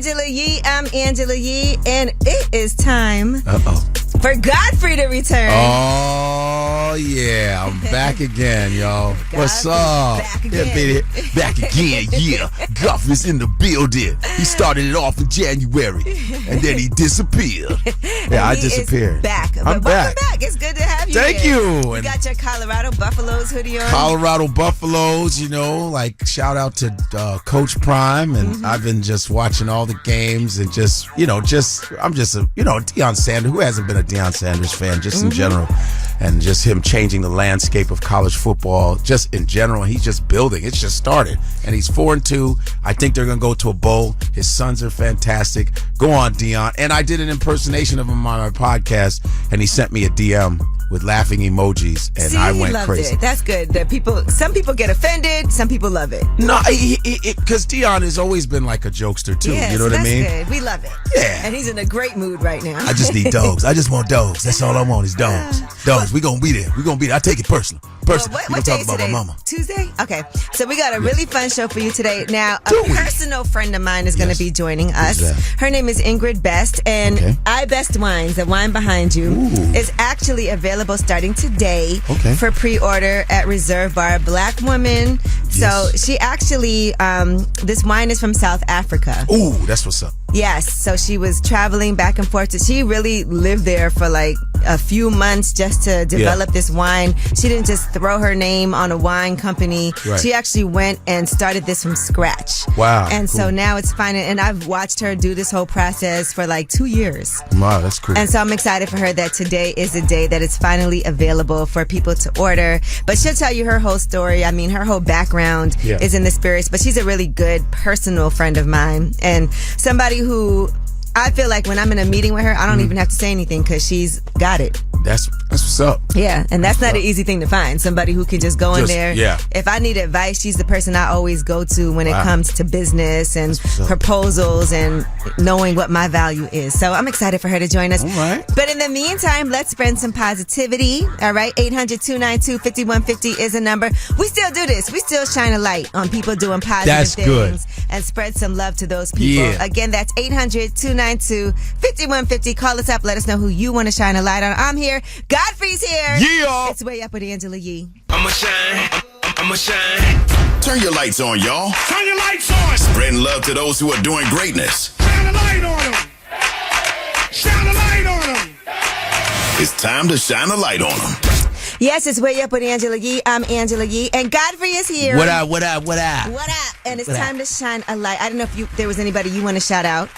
Angela Yee. I'm Angela Yee, and it is time Uh-oh. for Godfrey to return. Oh, yeah. I'm back again, y'all. What's up? Back again. Yeah, baby. Back again, yeah. Godfrey's in the building. He started it off in January, and then he disappeared. Yeah, I disappeared. Is back. I'm back. Welcome back. It's good to have you Thank here. you. You got your Colorado Buffaloes hoodie on. Colorado Buffaloes, like shout out to Coach Prime, and I've been just watching all the games and I'm just a Deion Sanders. Who hasn't been a Deion Sanders fan just in general, and just him changing the landscape of college football just in general. He's just building. It's just started, and he's 4-2. I think they're gonna go to a bowl. His sons are fantastic. Go on, Deion. And I did an impersonation of him on my podcast, and he sent me a DM with laughing emojis, and I went crazy. It. That's good. Some people get offended, some people love it. No, because Deion has always been like a jokester too. Yes, you know what I mean? Good. We love it. Yeah. And he's in a great mood right now. I just need dogs. I just want dogs. That's all I want is dogs. Dogs. We gonna be there. We gonna be there. I take it personal. What We gonna talk about my mama. Tuesday? Okay. So we got a really fun show for you today. Now, a personal friend of mine is going to be joining us. Her name is Ingrid Best, and I Best Wines, the wine behind you, is actually available starting today for pre-order at Reserve Bar. Black woman. So she actually, this wine is from South Africa. Ooh, that's what's up. Yes, so she was traveling back and forth. She really lived there for like a few months just to develop this wine. She didn't just throw her name on a wine company. Right. She actually went and started this from scratch. Wow. And so now it's fine. And I've watched her do this whole process for like 2 years. Wow, that's cool. And so I'm excited for her that today is the day that it's finally available for people to order. But she'll tell you her whole story. I mean, her whole background is in the spirits. But she's a really good personal friend of mine. And somebody who I feel like when I'm in a meeting with her, I don't even have to say anything because she's got it. That's what's up. Yeah, and that's not an easy thing to find. Somebody who can just go in there. Yeah. If I need advice, she's the person I always go to when it comes to business and proposals and knowing what my value is. So I'm excited for her to join us. All right. But in the meantime, let's spread some positivity. All right, 800-292-5150 is a number. We still do this. We still shine a light on people doing positive things. Good. And spread some love to those people. Yeah. Again, that's 800-292-5150. Call us up. Let us know who you want to shine a light on. I'm here. Godfrey's here. Yeah. It's Way Up with Angela Yee. I'ma shine. Turn your lights on, y'all. Turn your lights on. Spreading love to those who are doing greatness. Shine a light on them. Shine a light on them. It's time to shine a light on them. Yes, it's Way Up with Angela Yee. I'm Angela Yee. And Godfrey is here. What up? And it's time to shine a light. I don't know if there was anybody you want to shout out.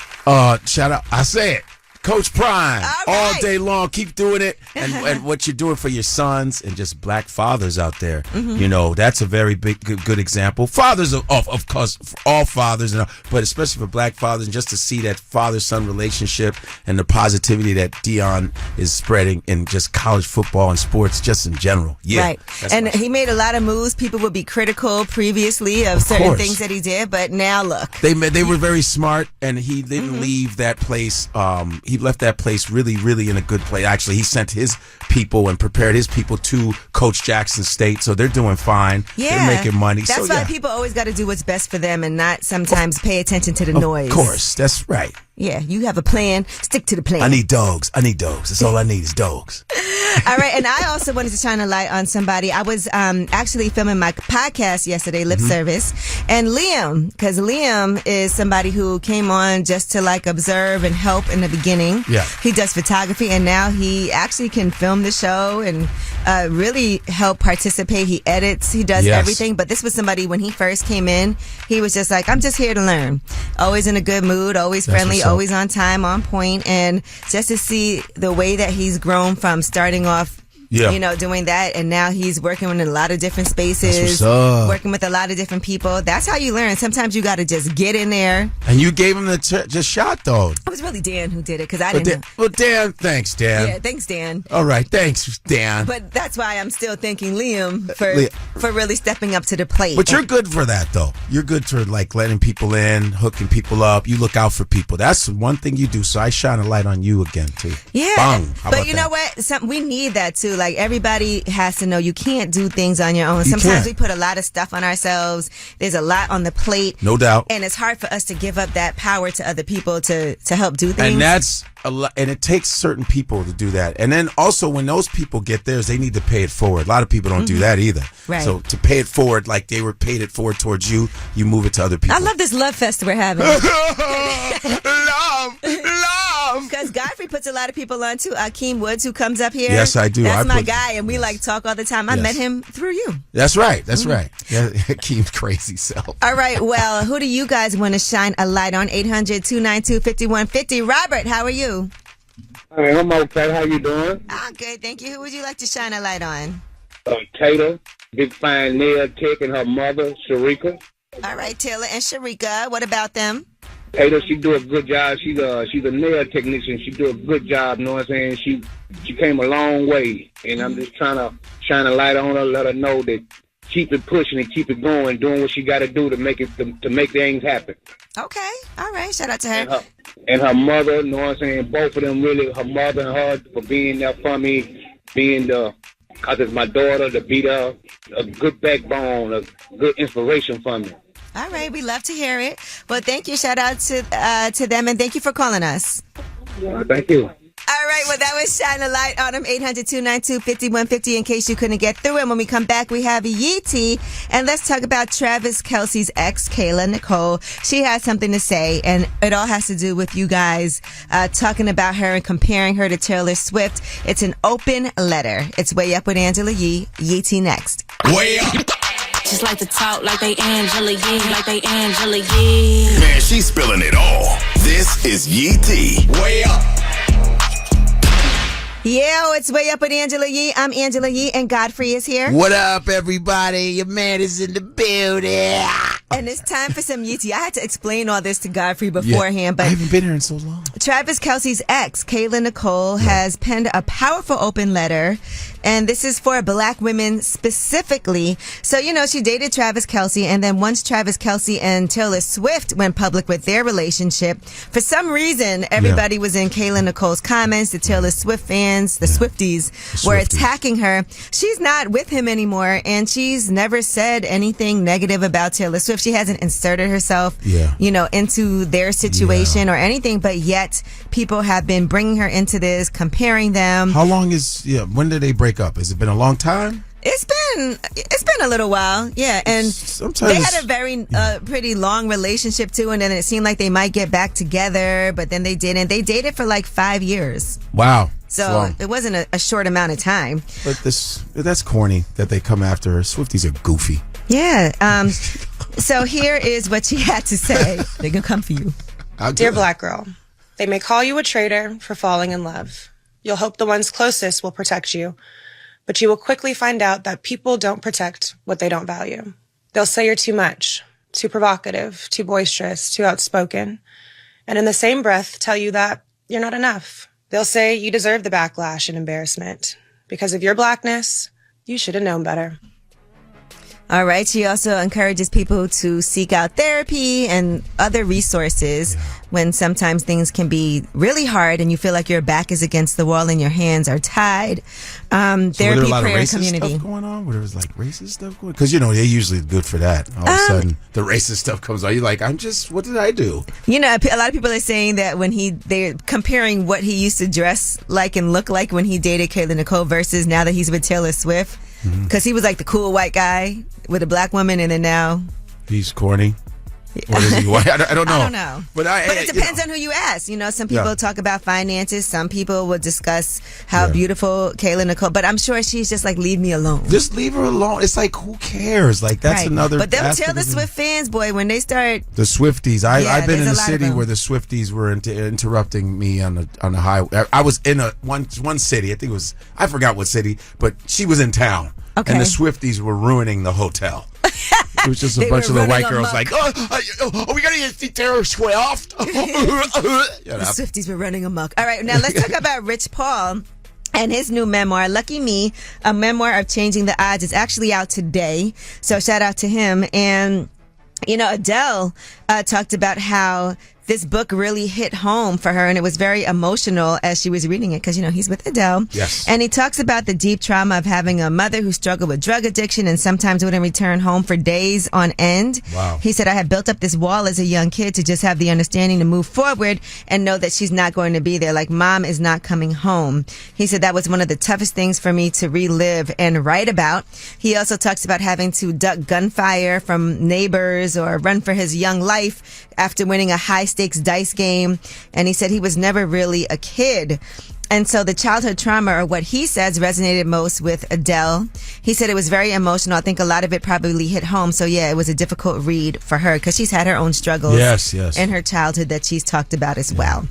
Shout out. I say it. Coach Prime, all day long, keep doing it, and what you're doing for your sons and just black fathers out there. That's a very good example. Fathers, of course, all fathers, but especially for black fathers, and just to see that father-son relationship and the positivity that Deion is spreading in just college football and sports, just in general. Yeah, right. And he made a lot of moves. People would be critical previously of certain things that he did, but now look, they were very smart, and he didn't leave that place. He left that place really, really in a good place. Actually, he sent his people and prepared his people to Coach Jackson State, so they're doing fine. Yeah. They're making money. That's why people always got to do what's best for them and not sometimes pay attention to the noise. Of course, that's right. Yeah, you have a plan. Stick to the plan. I need dogs. That's all I need is dogs. All right, and I also wanted to shine a light on somebody. I was actually filming my podcast yesterday, Lip Service, and Liam, because Liam is somebody who came on just to like observe and help in the beginning. Yeah. He does photography, and now he actually can film the show and really help participate. He edits, he does everything. But this was somebody, when he first came in, he was just like, I'm just here to learn. Always in a good mood, always friendly, always on time, on point. And just to see the way that he's grown from starting off, doing that, and now he's working in a lot of different spaces, working with a lot of different people. That's how you learn. Sometimes you got to just get in there. And you gave him the just shot, though. It was really Dan who did it, because I didn't know. Well, Dan, thanks, Dan. Yeah, thanks, Dan. All right, thanks, Dan. But that's why I'm still thanking Liam for really stepping up to the plate. But you're good for that, though. You're good for like letting people in, hooking people up. You look out for people. That's one thing you do. So I shine a light on you again too. Yeah. Bang. But you know what? We need that too. Like, everybody has to know you can't do things on your own. Sometimes we put a lot of stuff on ourselves. There's a lot on the plate. No doubt. And it's hard for us to give up that power to other people to help do things. And that's a lot, and it takes certain people to do that. And then also when those people get theirs, they need to pay it forward. A lot of people don't do that either. Right. So to pay it forward, like they were paid it forward towards you, you move it to other people. I love this love fest we're having. love. Because Godfrey puts a lot of people on too. Akeem Woods, who comes up here. Yes, I do. That's my guy, and we like talk all the time. I met him through you. That's right. That's right. Yeah, Akeem's crazy self. All right. Well, who do you guys want to shine a light on? 800-292-5150. Robert, how are you? Hey, I'm okay. How you doing? I'm good, thank you. Who would you like to shine a light on? Taylor, big fine nail tech, and her mother, Sharika. All right, Taylor and Sharika. What about them? Taylor, she do a good job. She's a nail technician. She do a good job. You know what I'm saying? She came a long way, and I'm just trying to shine a light on her, let her know that keep it pushing and keep it going, doing what she got to do to make things happen. Okay. All right. Shout out to her. And her mother, you know what I'm saying? Both of them really, her mother and her, for being there for me, because it's my daughter, to be there, a good backbone, a good inspiration for me. All right. We love to hear it. Well, thank you. Shout out to them, and thank you for calling us. Thank you. All right, well, that was Shine a Light on them, 800-292-5150, in case you couldn't get through. And when we come back, we have Yeetie, and let's talk about Travis Kelce's ex, Kayla Nicole. She has something to say, and it all has to do with you guys talking about her and comparing her to Taylor Swift. It's an open letter. It's Way Up with Angela Yee. Yeetie next. Way up. Just like to talk like they Angela Yee, like they Angela Yee. Man, she's spilling it all. This is Yee T. Way up. Yo, it's Way Up with Angela Yee. I'm Angela Yee, and Godfrey is here. What up, everybody? Your man is in the building. And it's time for some Yeetie. I had to explain all this to Godfrey beforehand, but I haven't been here in so long. Travis Kelce's ex, Kayla Nicole, has penned a powerful open letter, and this is for Black women specifically. So, you know, she dated Travis Kelce, and then once Travis Kelce and Taylor Swift went public with their relationship, for some reason, everybody was in Kayla Nicole's comments. The Taylor Swift fans, the Swifties, were attacking her. She's not with him anymore, and she's never said anything negative about Taylor Swift. She hasn't inserted herself, you know, into their situation or anything, but yet people have been bringing her into this, comparing them. How long when did they break up? Has it been a long time? It's been a little while, yeah, and sometimes they had a very pretty long relationship too, and then it seemed like they might get back together, but then they didn't. They dated for like 5 years. Wow. So it wasn't a short amount of time. But that's corny that they come after her. Swifties are goofy. Yeah. So here is what she had to say. They're gonna come for you. Dear Black girl, they may call you a traitor for falling in love. You'll hope the ones closest will protect you, but you will quickly find out that people don't protect what they don't value. They'll say you're too much, too provocative, too boisterous, too outspoken, and in the same breath tell you that you're not enough. They'll say you deserve the backlash and embarrassment. Because of your blackness, you should have known better. All right. She also encourages people to seek out therapy and other resources when sometimes things can be really hard and you feel like your back is against the wall and your hands are tied. Therapy, prayer, and community. Stuff going on? Where there was like racist stuff going on? Because, you know, they're usually good for that. All of a sudden, the racist stuff comes on. You're like, what did I do? You know, a lot of people are saying that they're comparing what he used to dress like and look like when he dated Kayla Nicole versus now that he's with Taylor Swift. Because he was like the cool white guy with a black woman, and then now he's corny. Or is he white? I don't know. I don't know. But it depends on who you ask. You know, some people talk about finances. Some people will discuss how beautiful Kayla Nicole. But I'm sure she's just like, leave me alone. Just leave her alone. It's like, who cares? Like, that's another. But they'll tell the Swift fans, boy, when they start. The Swifties. I've been in a city where the Swifties were interrupting me on the highway. I was in one city. I think it was, I forgot what city, but she was in town. Okay. And the Swifties were ruining the hotel. It was just a bunch of the white girls like, are we going to see Taylor Swift? The Swifties were running amok. All right, now let's talk about Rich Paul and his new memoir, Lucky Me, a memoir of changing the odds. It's actually out today, so shout out to him. And, you know, Adele talked about how this book really hit home for her, and it was very emotional as she was reading it because, he's with Adele. Yes. And he talks about the deep trauma of having a mother who struggled with drug addiction and sometimes wouldn't return home for days on end. Wow. He said, I had built up this wall as a young kid to just have the understanding to move forward and know that she's not going to be there. Like, mom is not coming home. He said that was one of the toughest things for me to relive and write about. He also talks about having to duck gunfire from neighbors or run for his young life after winning a high-stakes dice game. And he said he was never really a kid. And so the childhood trauma, or what he says, resonated most with Adele. He said it was very emotional. I think a lot of it probably hit home. So, yeah, it was a difficult read for her because she's had her own struggles in her childhood that she's talked about as well.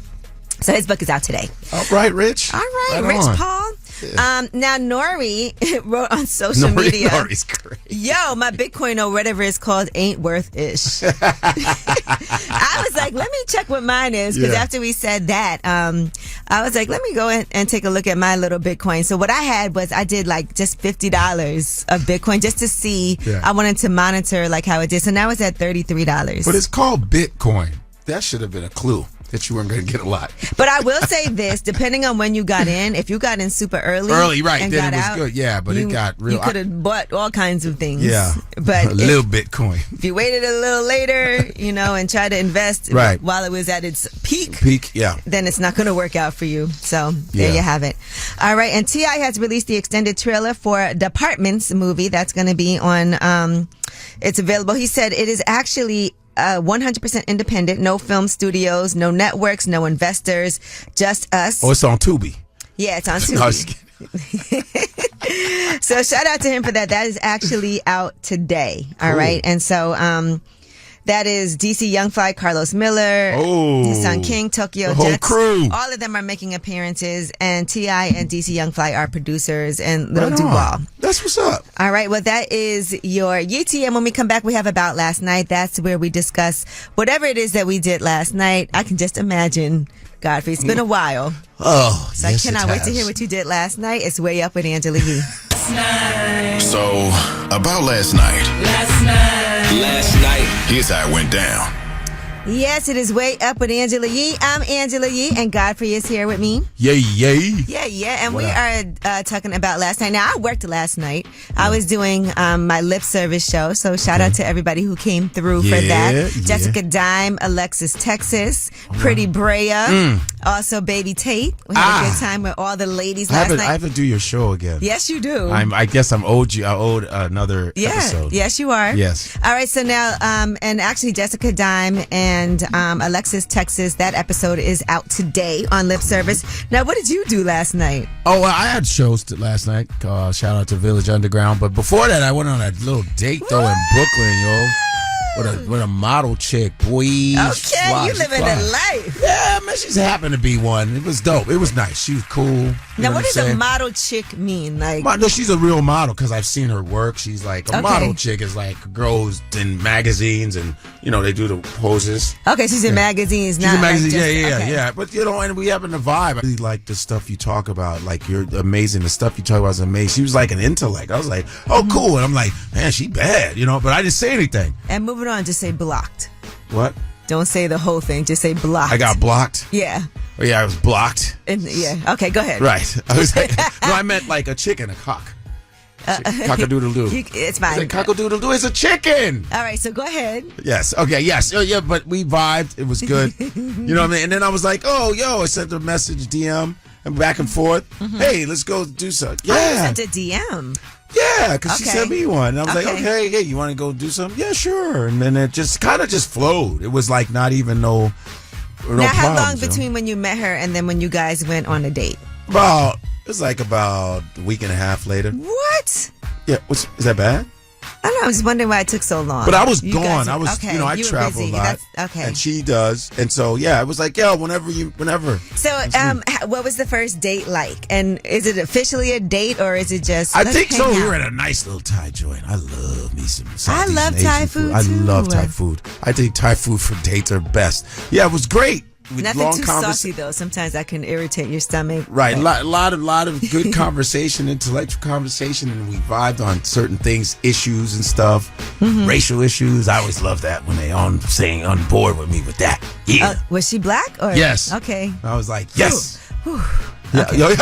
So his book is out today. All right, Rich. All right, Rich Paul. Yeah. Now, Nori wrote on social media. Nori's great. Yo, my Bitcoin or whatever it's called ain't worth-ish. I was like, let me check what mine is. Because after we said that, I was like, let me go and take a look at my little Bitcoin. So what I had was I did like just $50 of Bitcoin just to see. Yeah. I wanted to monitor like how it did. So now it's at $33. But it's called Bitcoin. That should have been a clue that you weren't going to get a lot. But I will say this, depending on when you got in, if you got in super early right, and then got it was out, good. Yeah, but it got real. You could have bought all kinds of things. Yeah, but a little Bitcoin. If you waited a little later, and tried to invest while it was at its peak, then it's not going to work out for you. So there you have it. All right, and T.I. has released the extended trailer for Departments movie that's going to be on. It's available. He said it is actually 100% independent, no film studios, no networks, no investors, just us. Oh, it's on Tubi. Yeah, it's on Tubi. No, I was kidding. So shout out to him for that. That is actually out today. All right. And so that is DC Young Fly, Carlos Miller, his son King, Tokyo Jets. Crew. All of them are making appearances, and T.I. and DC Young Fly are producers, and Little Duval. That's what's up. All right, well, that is your Yeetie, and when we come back, we have About Last Night. That's where we discuss whatever it is that we did last night. I can just imagine, Godfrey. It's been a while. Oh, so yes, I cannot wait to hear what you did last night. It's Way Up with Angela Yee. So, about last night. Last night. Here's how it went down. Yes, it is Way Up with Angela Yee. I'm Angela Yee, and Godfrey is here with me. Yay. Yeah. And we are talking about last night. Now, I worked last night. I was doing my lip service show, so shout out to everybody who came through for that. Jessica Dime, Alexis Texas, Pretty Brea, also Baby Tate. We had a good time with all the ladies last night. I have to do your show again. Yes, you do. I guess I'm owed you. I owed another episode. Yes, you are. Yes. All right, so now, and actually Jessica Dime and Alexis Texas, that episode is out today on Lip Service. Now, what did you do last night? Oh, well, I had shows last night. Shout out to Village Underground. But before that, I went on a little date, though, in Brooklyn, yo. With a model chick, boy. Okay, you living the life. Yeah, man, she's happened to be one. It was dope. It was nice. She was cool. Now, what does a model chick mean? Like, no, she's a real model because I've seen her work. She's like a model chick is like a girl who's in magazines and they do the poses. Okay, she's in magazines. She's in magazines. Yeah. But and we happen to vibe. I really like the stuff you talk about. Like, you're amazing. The stuff you talk about is amazing. She was like an intellect. I was like, oh, cool. And I'm like, man, she bad, but I didn't say anything. And moving on, just say blocked. What? Don't say the whole thing. Just say blocked. I got blocked? Yeah. Oh, yeah, I was blocked. Okay, go ahead. Right. I was like, no, I meant like a chicken, a cock. Cock-a-doodle-doo. It's fine. Cock-a-doodle-doo is a chicken. All right, so go ahead. Yes. Okay, yes. Yeah, but we vibed. It was good. You know what I mean? And then I was like, I sent a message, DM, and back and forth. Mm-hmm. Hey, let's go do something. Yeah. Oh, you sent a DM. Yeah, because she sent me one. And I was like, okay, hey, you want to go do something? Yeah, sure. And then it just kind of just flowed. It was like not even no now, how problems, long between when you met her and then when you guys went on a date? It was like about a week and a half later. What? Yeah, is that bad? I don't know. I was wondering why it took so long. But I was gone. I was, I travel a lot. And she does. And so, it was like, whenever. So, what was the first date like? And is it officially a date or is it just? I think so. We were at a nice little Thai joint. I love me some Southeast I love Asian Thai food too. I love Thai food. I think Thai food for dates are best. Yeah, it was great. with Nothing long too saucy though. Sometimes that can irritate your stomach. Right, a lot of good conversation, intellectual conversation, and we vibed on certain things, issues and stuff, racial issues. I always love that when they on board with me with that. Yeah. Was she black or? Yes. Okay. I was like, yes. Whew. Yeah. Okay.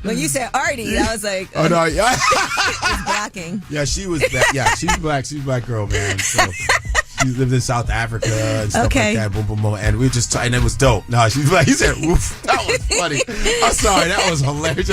When you said Artie, I was like, oh no, yeah, it's blocking. Yeah, she was black. Yeah, she's black. She's a black girl, man. So she lived in South Africa and stuff like that. Boom, boom, boom. And we just and it was dope. No, she's black. He said, "Oof, that was funny." I'm sorry, that was hilarious.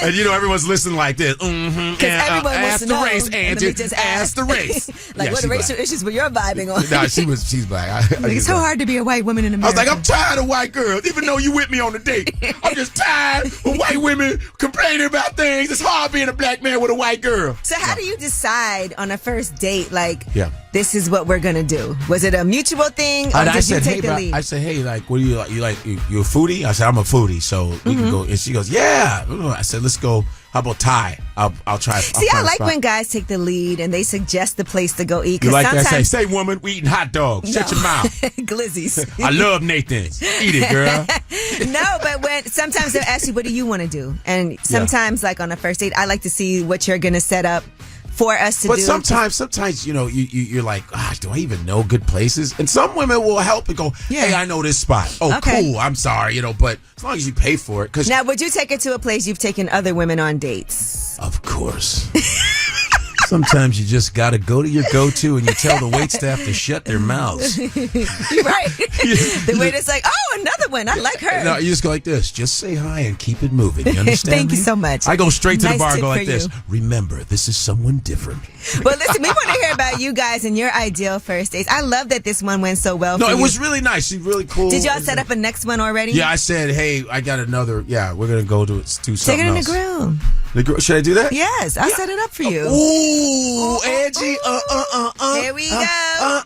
And everyone's listening like this. Because everyone wants ask to the know. race, Angie. Ask the race. Like, what are racial issues were you vibing on? No, she's black. It's so hard to be a white woman in America. I was like, I'm tired of white girls, even though you with me on the date. I'm just tired of white women complaining about things. It's hard being a black man with a white girl. So how do you decide on a first date, like, yeah, this is what we're going to do? Was it a mutual thing, or did you take the lead? I said, hey, like, what do you like? You a foodie? I said, I'm a foodie, so we can go. And she goes, yeah. I said, let's go. How about Thai? I'll try. See, I like when guys take the lead and they suggest the place to go eat. You like that? Say, woman, we eating hot dogs. Shut your mouth. Glizzies. I love Nathan's. Eat it, girl. No, but sometimes they'll ask you, what do you want to do? And sometimes, like on a first date, I like to see what you're going to set up for us to do. But sometimes, you're like, do I even know good places? And some women will help and go, hey, I know this spot. Oh, okay. Cool. I'm sorry, but as long as you pay for it. Now, would you take it to a place you've taken other women on dates? Of course. Sometimes you just got to go to your go-to and you tell the waitstaff to shut their mouths. Right. The waiter's like, oh, another one. I like her. No, you just go like this. Just say hi and keep it moving. You understand Thank you so much. I go straight to the bar and go like you. this. Remember, this is someone different. Well, listen, we want to hear about you guys and your ideal first dates. I love that this one went so well for you. No, it was really nice. She's really cool. Did y'all set up a next one already? Yeah, I said, hey, I got another. Yeah, we're going to go do something else. Take it in the grill. Should I do that? Yes, I'll set it up for you. Ooh, Angie. Here we go.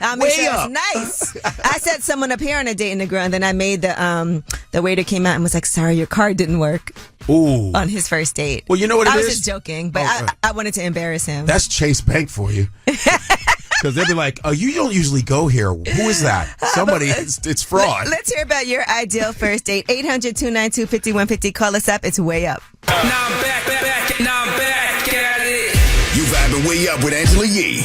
I'll make sure it's nice. I set someone up here on a date in the grill, and then I made the waiter came out and was like, sorry, your card didn't work. Ooh. On his first date. Well, you know what it is? I was just joking, but I wanted to embarrass him. That's Chase Bank for you. Because they'd be like, oh, you don't usually go here. Who is that? Somebody, it's fraud. Let's hear about your ideal first date. 800-292-5150. Call us up. It's way up. Now I'm back at it. You vibing way up with Angela Yee.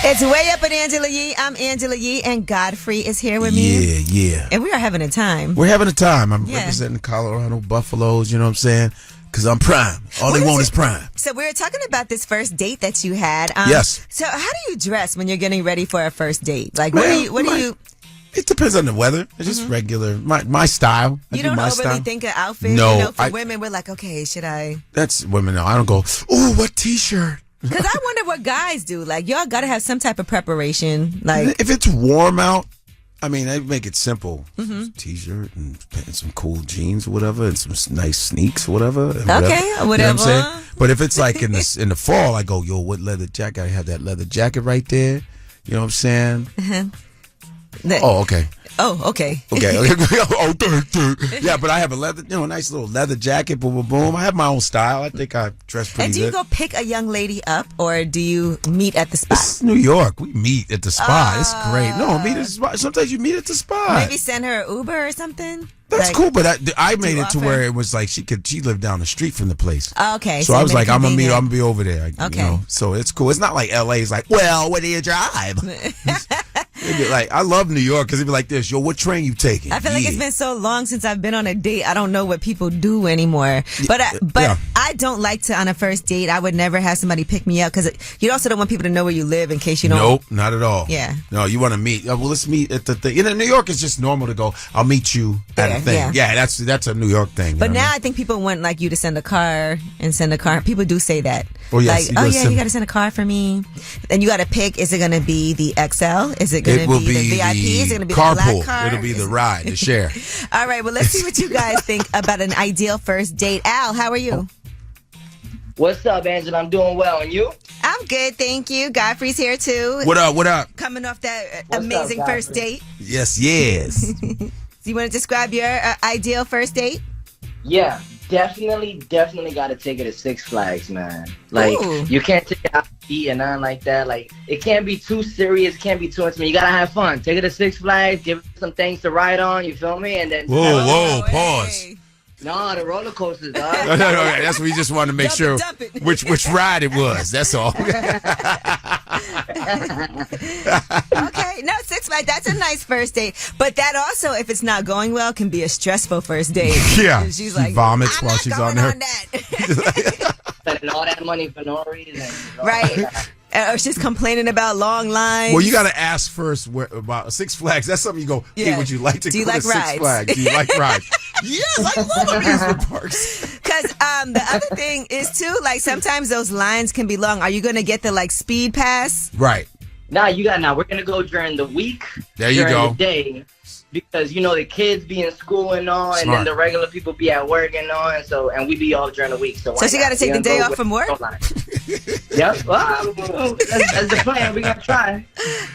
It's way up with Angela Yee. I'm Angela Yee, and Godfrey is here with me. Yeah. And we are having a time. We're having a time. I'm representing Colorado Buffaloes, you know what I'm saying? Because I'm prime. All they want is prime. So we were talking about this first date that you had. Yes. So how do you dress when you're getting ready for a first date? Like, what do you? It depends on the weather. It's just regular. My style. You don't overly think of outfits? No. For women, we're like, okay, should I? That's women. No, I don't go, ooh, what t-shirt? Because I wonder what guys do. Like, y'all got to have some type of preparation. Like, if it's warm out, I mean, they make it simple. T-shirt and some cool jeans or whatever, and some nice sneaks or whatever. Okay, whatever. You know what I'm saying? But if it's like in the fall, I go, yo, what leather jacket? I have that leather jacket right there. You know what I'm saying? Oh, okay. Oh, okay. Okay. Yeah, but I have a leather, nice little leather jacket. Boom, boom, boom. I have my own style. I think I dress pretty good. And do you go pick a young lady up, or do you meet at the spot? It's New York. We meet at the spot. It's great. No, meet at the spot. Sometimes you meet at the spot. Maybe send her an Uber or something. That's cool, but I made it to where it was like she lived down the street from the place. Okay. So I was like, I'm gonna be over there. Okay. So it's cool. It's not like LA. It's like, well, where do you drive? Like, I love New York because it'd be like this. Yo, what train you taking? I feel like it's been so long since I've been on a date. I don't know what people do anymore. But I don't like to, on a first date, I would never have somebody pick me up because you also don't want people to know where you live in case you don't. Nope, not at all. Yeah. No, you want to meet. Well, let's meet at the thing. New York is just normal to go, I'll meet you at a thing. Yeah, that's a New York thing. But now I think people want like you to send a car. People do say that. Oh, yes. Like, you got to send a car for me. And you got to pick, is it going to be the XL? Is it going to be the VIP? Is it going to be the black car? It'll be the ride, the share. All right, well, let's see what you guys think about an ideal first date. Al, how are you? What's up, Angela? I'm doing well. And you? I'm good, thank you. Godfrey's here, too. What up? Coming off that amazing first date. Yes. Do you want to describe your ideal first date? Yeah. definitely got to take it to Six Flags, man. Like, you can't take it out to eat and nothing like that. Like, it can't be too serious, can't be too intimate. You got to have fun. Take it to Six Flags, give it some things to ride on, you feel me? And then... Whoa, pause. No, the roller coasters, dog. No, that's what we just wanted to make sure which ride it was. That's all. Okay, no, Six Flags, that's a nice first date. But that also, if it's not going well, can be a stressful first date. Yeah, she's she vomits while she's on there. Spending all that money for no reason. Right. Or she's complaining about long lines. Well, you got to ask first about Six Flags. That's something you go, hey, would you like to go to Six Flags? Do you like rides? Yes, I love amusement parks. Because the other thing is, too, like, sometimes those lines can be long. Are you going to get the, like, speed pass? Right. We're going to go during the week. There you go. The day. Because, you know, the kids be in school and all, and then the regular people be at work and all, and we be off during the week. So she got to take the day off from work? Yep. Well, that's the plan. We're going to try.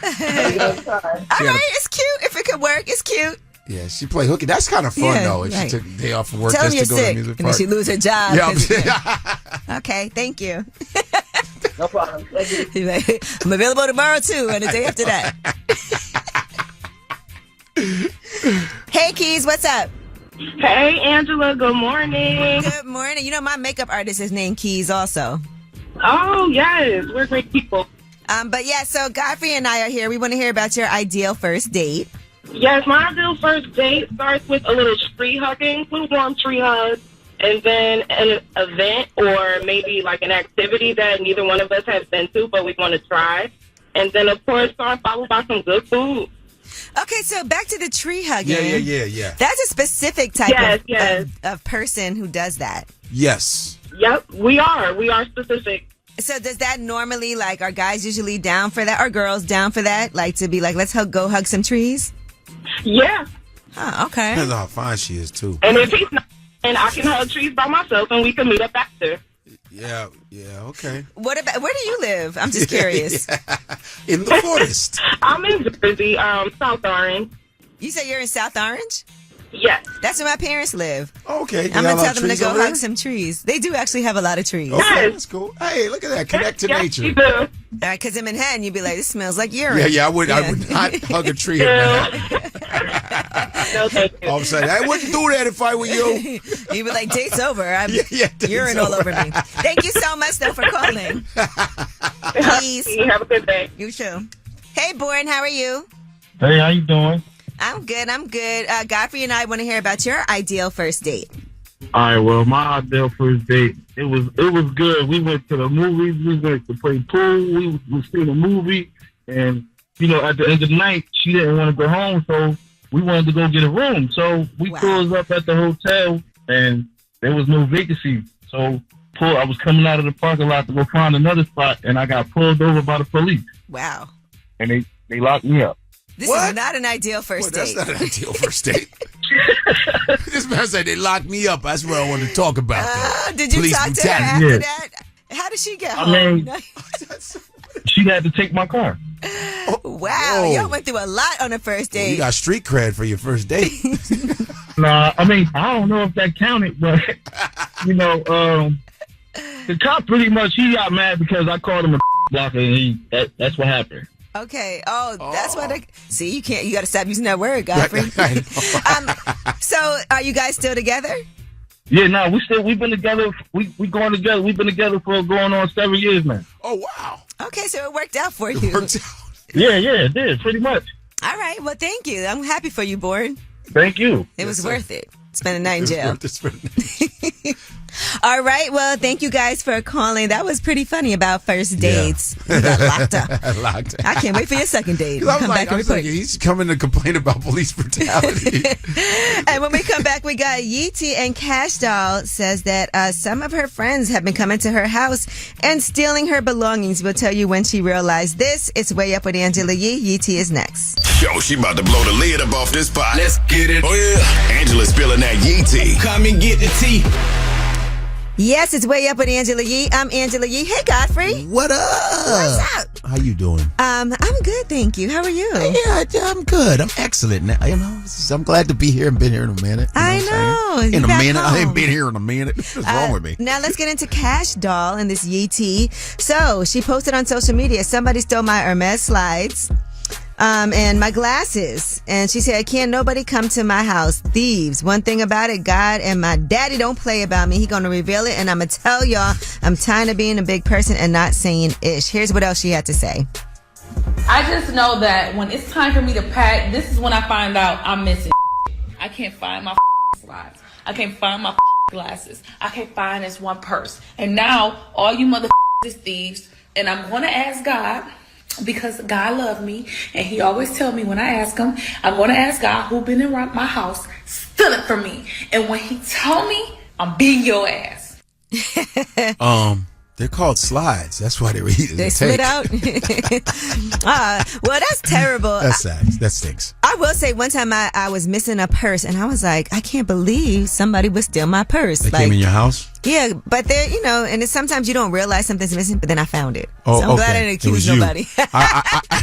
All right, it's cute. If it could work, it's cute. Yeah, she play hooky. That's kind of fun, though, if she took the day off from work Tell just to go to the music park. And then she lose her job. Yeah. Okay, thank you. No problem. I'm available tomorrow, too, and the day after that. Hey, Keys, what's up? Hey, Angela, good morning. Good morning. You know, my makeup artist is named Keys also. Oh, yes. We're great people. But yeah, so Godfrey and I are here. We want to hear about your ideal first date. Yes, my ideal first date starts with a little tree hugging, little warm tree hug, and then an event or maybe like an activity that neither one of us has been to, but we want to try. And then, of course, followed by some good food. Okay, so back to the tree hugging. Yeah. That's a specific type of person who does that. Yes. Yep, we are. We are specific. So does that normally, like, are guys usually down for that? Are girls down for that? Like, to be like, let's go hug some trees? Yeah. Oh, okay. Depends on how fine she is, too. And if he's not, and I can hug trees by myself and we can meet up after. Yeah, okay. Where do you live? I'm just curious. In the forest. I'm in Jersey, South Orange. You say you're in South Orange? Yes. That's where my parents live. Okay. I'm going to tell them to go hug some trees. They do actually have a lot of trees. Okay, that's cool. Hey, look at that. Connect to nature. You do. Because in Manhattan, you'd be like, this smells like urine. Yeah, I would not hug a tree in Manhattan. No, thank you. All of a sudden, I wouldn't do that if I were you. You'd be like, date's over. I'm urine all over me. Thank you so much, though, for calling. Please. Have a good day. You too. Hey, Born, how are you? Hey, how you doing? I'm good. Godfrey and I want to hear about your ideal first date. All right, well, my ideal first date, it was good. We went to the movies. We went to play pool. We seen a movie. And, you know, at the end of the night, she didn't want to go home, so we wanted to go get a room. So we closed up at the hotel, and there was no vacancy. So I was coming out of the parking lot to go find another spot, and I got pulled over by the police. Wow. And they locked me up. This is not an ideal first date. That's not an ideal first date. This man said they locked me up. That's what I wanted to talk about. Did you Police talk to her after that? How did she get home? I mean, she had to take my car. Wow, y'all went through a lot on the first date. Well, you got street cred for your first date. Nah, I mean, I don't know if that counted, but, you know, the cop pretty much, he got mad because I called him a blocker, and that's what happened. Okay. Oh, that's why see, you got to stop using that word, Godfrey. So are you guys still together? Yeah, no, we've been together. We going together. We've been together for going on 7 years now. Oh, wow. Okay, so it worked out for you. Yeah, it did, pretty much. All right. Well, thank you. I'm happy for you, Born. Thank you. It was worth it. Spend a night in jail. All right. Well, thank you guys for calling. That was pretty funny about first dates. You got locked up. I can't wait for your second date. Come back and report. He's coming to complain about police brutality. And when we come back, we got Yeetie, and Cash Doll says that some of her friends have been coming to her house and stealing her belongings. We'll tell you when she realized this. It's Way Up with Angela Yee. Yeetie is next. Yo, she about to blow the lid up off this pot. Let's get it. Oh, yeah. Angela's spilling that Yee tea. Come and get the tea. Yes, it's Way Up with Angela Yee. I'm Angela Yee. Hey, Godfrey. What up? What's up? How you doing? I'm good, thank you. How are you? Yeah, I'm good. I'm excellent. Now, I'm glad to be here and been here in a minute. I know. In a minute. I ain't been here in a minute. What's wrong with me? Now let's get into Cash Doll and this Yee tea. So she posted on social media, somebody stole my Hermes slides. And my glasses. And she said, can't nobody come to my house. Thieves. One thing about it, God and my daddy don't play about me. He gonna reveal it, and I'm gonna tell y'all I'm tired of being a big person and not saying ish. Here's what else she had to say. I just know that when it's time for me to pack, this is when I find out I'm missing. I can't find my slides. I can't find my glasses. I can't find this one purse. And now all you mother is thieves. And I'm gonna ask God, because God loved me, and he always tell me when I ask him, I'm going to ask God who been in my house, steal it from me. And when he told me, I'm beating your ass. They're called slides. That's why they were eating. They split out. Well, that's terrible. That's sad. That stinks. I will say one time I was missing a purse, and I was like, I can't believe somebody would steal my purse. They came in your house? Yeah, but they're, and it's sometimes you don't realize something's missing, but then I found it. Oh, so I'm glad I didn't accuse nobody.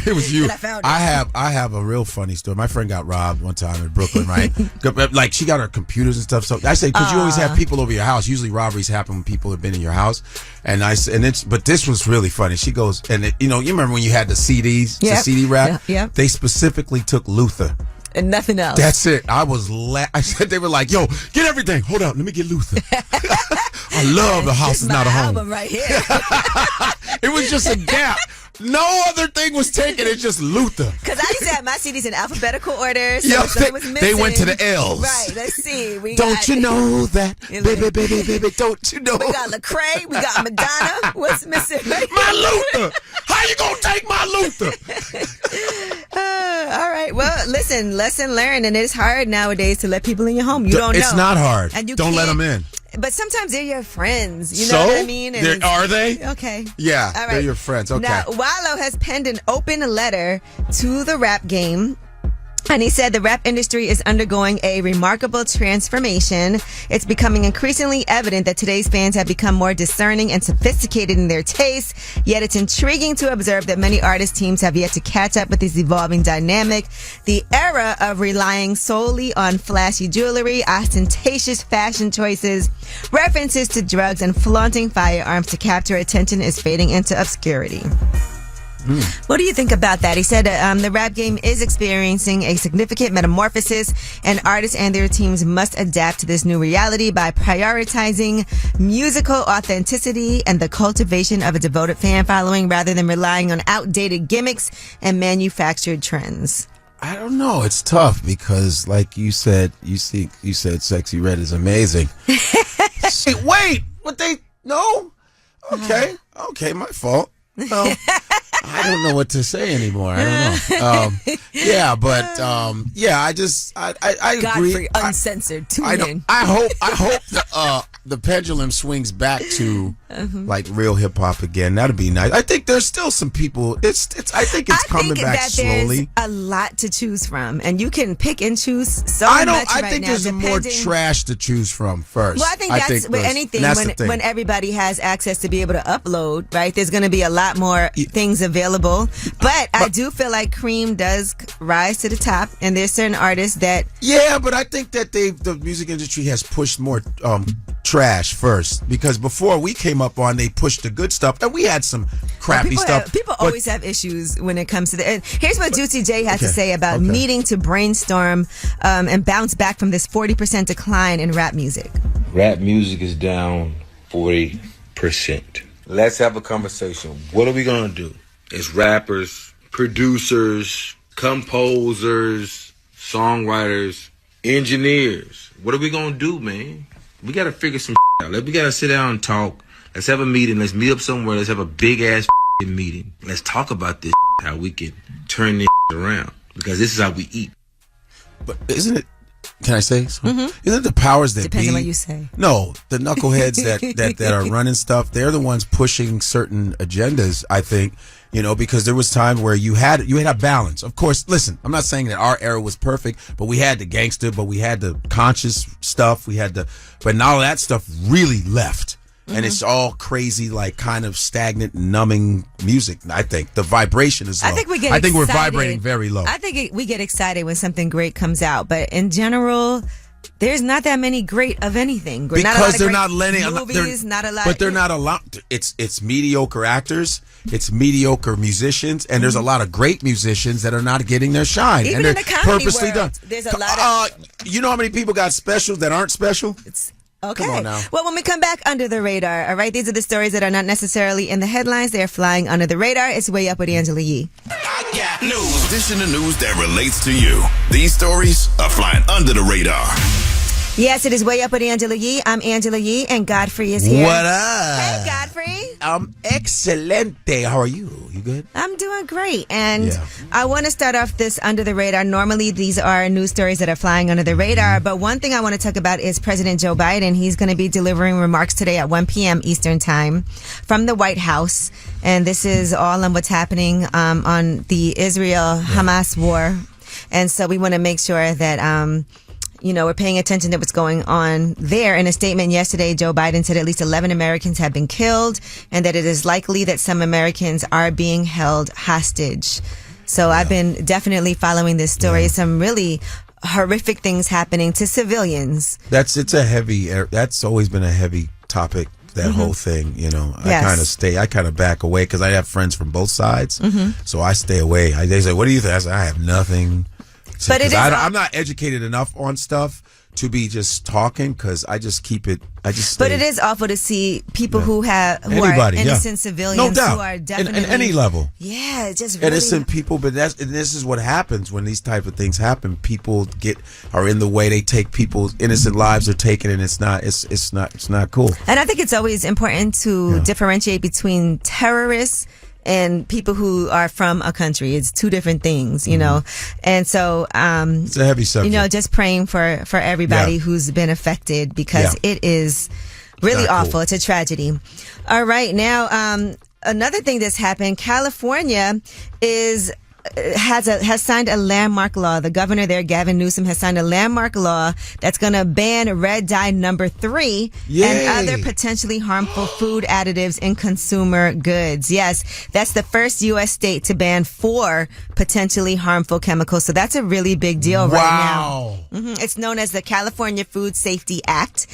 It was you. I found it. I have a real funny story. My friend got robbed one time in Brooklyn, right? Like, she got her computers and stuff. So I say, because you always have people over your house. Usually robberies happen when people have been in your house. But this was really funny. She goes, and you remember when you had the CDs, the CD rap? Yeah. They specifically took Luther. And nothing else. That's it. I said, they were like, yo, get everything. Hold on, let me get Luther. I love The House Is Not a Home. Album right here. It was just a gap. No other thing was taken. It's just Luther. Because I used to have my CDs in alphabetical order. So yeah, if was missing, they went to the L's. Right. Let's see. Don't you know that, baby? Don't you know? We got Lecrae. We got Madonna. What's missing? My Luther. How you gonna take my Luther? All right. Well, listen. Lesson learned, and it's hard nowadays to let people in your home. You don't know. It's not hard. And you don't let them in. But sometimes they're your friends. You know what I mean? And are they? Okay. Yeah, all right. They're your friends. Okay. Now, Wallow has penned an open letter to the rap game. And he said the rap industry is undergoing a remarkable transformation. It's becoming increasingly evident that today's fans have become more discerning and sophisticated in their tastes. Yet it's intriguing to observe that many artist teams have yet to catch up with this evolving dynamic. The era of relying solely on flashy jewelry, ostentatious fashion choices, references to drugs, and flaunting firearms to capture attention is fading into obscurity. What do you think about that? He said the rap game is experiencing a significant metamorphosis, and artists and their teams must adapt to this new reality by prioritizing musical authenticity and the cultivation of a devoted fan following rather than relying on outdated gimmicks and manufactured trends. I don't know. It's tough because, like you said, you said Sexy Red is amazing. Wait, what they? No? Okay, my fault. No. I don't know what to say anymore. I don't know. I agree. Godfrey Uncensored. I hope the pendulum swings back to like real hip hop again. That'd be nice. I think there's still some people. I think it's coming back slowly. There's a lot to choose from, and you can pick and choose so much right now. I think there's more trash to choose from first. Well, I think that's with anything. When everybody has access to be able to upload, right? There's going to be a lot more things available. But I do feel like Cream does rise to the top, and there's certain artists that... Yeah, but I think that the music industry has pushed more trash first, because before we came up on, they pushed the good stuff, and we had some crappy stuff. People always have issues when it comes to the... And here's what Juicy J has to say about needing to brainstorm and bounce back from this 40% decline in rap music. Rap music is down 40%. Let's have a conversation. What are we going to do? As rappers, producers, composers, songwriters, engineers. What are we going to do, man? We got to figure some out. We got to sit down and talk. Let's have a meeting. Let's meet up somewhere. Let's have a big-ass meeting. Let's talk about this, how we can turn this around. Because this is how we eat. But isn't it... Can I say something? Mm-hmm. Isn't it the powers that Depends be? on what you say. No, the knuckleheads that are running stuff, they're the ones pushing certain agendas, I think, because there was time where you had a balance. Of course, listen, I'm not saying that our era was perfect, but we had the gangster, but we had the conscious stuff, but now that stuff really left. and it's all crazy, like kind of stagnant, numbing music. I think the vibration is low. I think we get I think excited. we're vibrating very low. I think we get excited when something great comes out, but in general, there's not that many great of anything. Because they're not letting movies, not a lot. But they're not allowed. It's mediocre actors, it's mediocre musicians, and there's a lot of great musicians that are not getting their shine. Even and in they're the comedy purposely world, done. there's a lot of. You know how many people got specials that aren't special? Okay. Come on now. Well, when we come back, under the radar, all right? These are the stories that are not necessarily in the headlines. They're flying under the radar. It's Way Up with Angela Yee. I got news. This in the news that relates to you. These stories are flying under the radar. Yes, it is Way Up with Angela Yee. I'm Angela Yee, and Godfrey is here. What up? Hey, Godfrey. Excelente. How are you? You good? I'm doing great. And I want to start off this under the radar. Normally, these are news stories that are flying under the radar. But one thing I want to talk about is President Joe Biden. He's going to be delivering remarks today at 1 p.m. Eastern Time from the White House. And this is all on what's happening on the Israel-Hamas war. And so we want to make sure that we're paying attention to what's going on there. In a statement yesterday, Joe Biden said at least 11 Americans have been killed and that it is likely that some Americans are being held hostage. So I've been definitely following this story. Some really horrific things happening to civilians. That's always been a heavy topic. That whole thing, I kind of back away because I have friends from both sides. So I stay away. They say, what do you think? I say, I have nothing. But I'm not educated enough on stuff to be just talking because I just keep it. But it is awful to see people who are innocent civilians, no doubt, who are definitely in any level. Yeah, it's just really innocent people. But this is what happens when these type of things happen. People are in the way. They take people's innocent lives are taken, and it's not cool. And I think it's always important to differentiate between terrorists and people who are from a country. It's two different things, And so it's a heavy subject. Just praying for everybody who's been affected because it is really awful. Cool. It's a tragedy. All right, now another thing that's happened, California has signed a landmark law. The governor there, Gavin Newsom, has signed a landmark law that's going to ban red dye number 3 and other potentially harmful food additives in consumer goods. Yes, that's the first U.S. state to ban 4 potentially harmful chemicals. So that's a really big deal right now. It's known as the California Food Safety Act,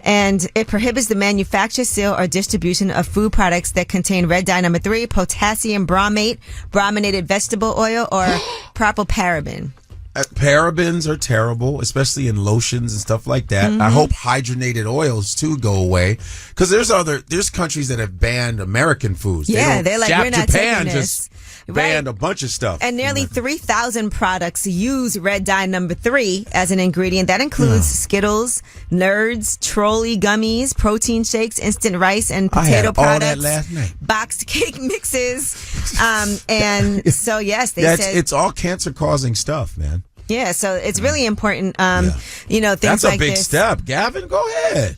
and it prohibits the manufacture, sale, or distribution of food products that contain red dye number 3, potassium bromate, brominated vegetable oil, or propylparaben. Parabens are terrible, especially in lotions and stuff like that. I hope hydrogenated oils too go away because there's countries that have banned American foods. They're like, we're not Japan taking this. just banned a bunch of stuff. And nearly 3,000 products use red dye number 3 as an ingredient. That includes Skittles, Nerds, Trolley gummies, protein shakes, instant rice and potato products. All that last night. Boxed cake mixes. And so, yes, they said it's all cancer-causing stuff, man. Yeah, so it's really important, things like this. That's a big step. Gavin, go ahead.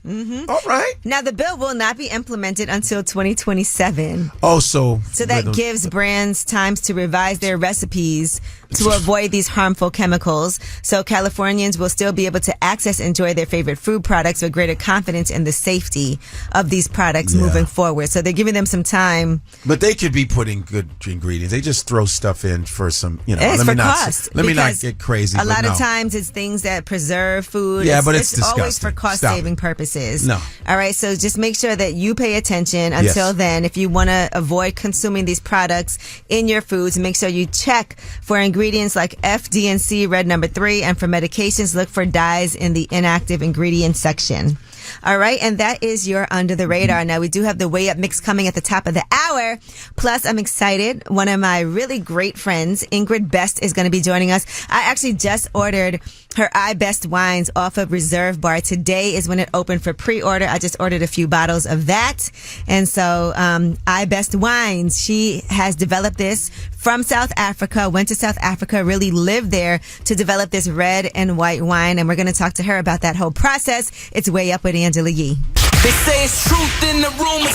All right. Now, the bill will not be implemented until 2027. Oh, so that gives brands time to revise their recipes to avoid these harmful chemicals. So Californians will still be able to access and enjoy their favorite food products with greater confidence in the safety of these products moving forward. So they're giving them some time. But they could be putting good ingredients. They just throw stuff in for some, It's for cost. Let me not get crazy. A lot of times it's things that preserve food. Yeah, but it's disgusting. Always for cost-saving purposes. No. All right, so just make sure that you pay attention until then. If you want to avoid consuming these products in your foods, make sure you check for ingredients like FD&C red number 3, and for medications, look for dyes in the inactive ingredient section. All right, and that is your Under the Radar. Now, we do have the Way Up mix coming at the top of the hour. Plus, I'm excited. One of my really great friends, Ingrid Best, is going to be joining us. I actually just ordered her iBest wines off of Reserve Bar. Today is when it opened for pre-order. I just ordered a few bottles of that. And so, iBest Wines, she has developed this from South Africa, went to South Africa, really lived there to develop this red and white wine. And we're going to talk to her about that whole process. It's Way Up with Angela Yee. They say it's truth in the room.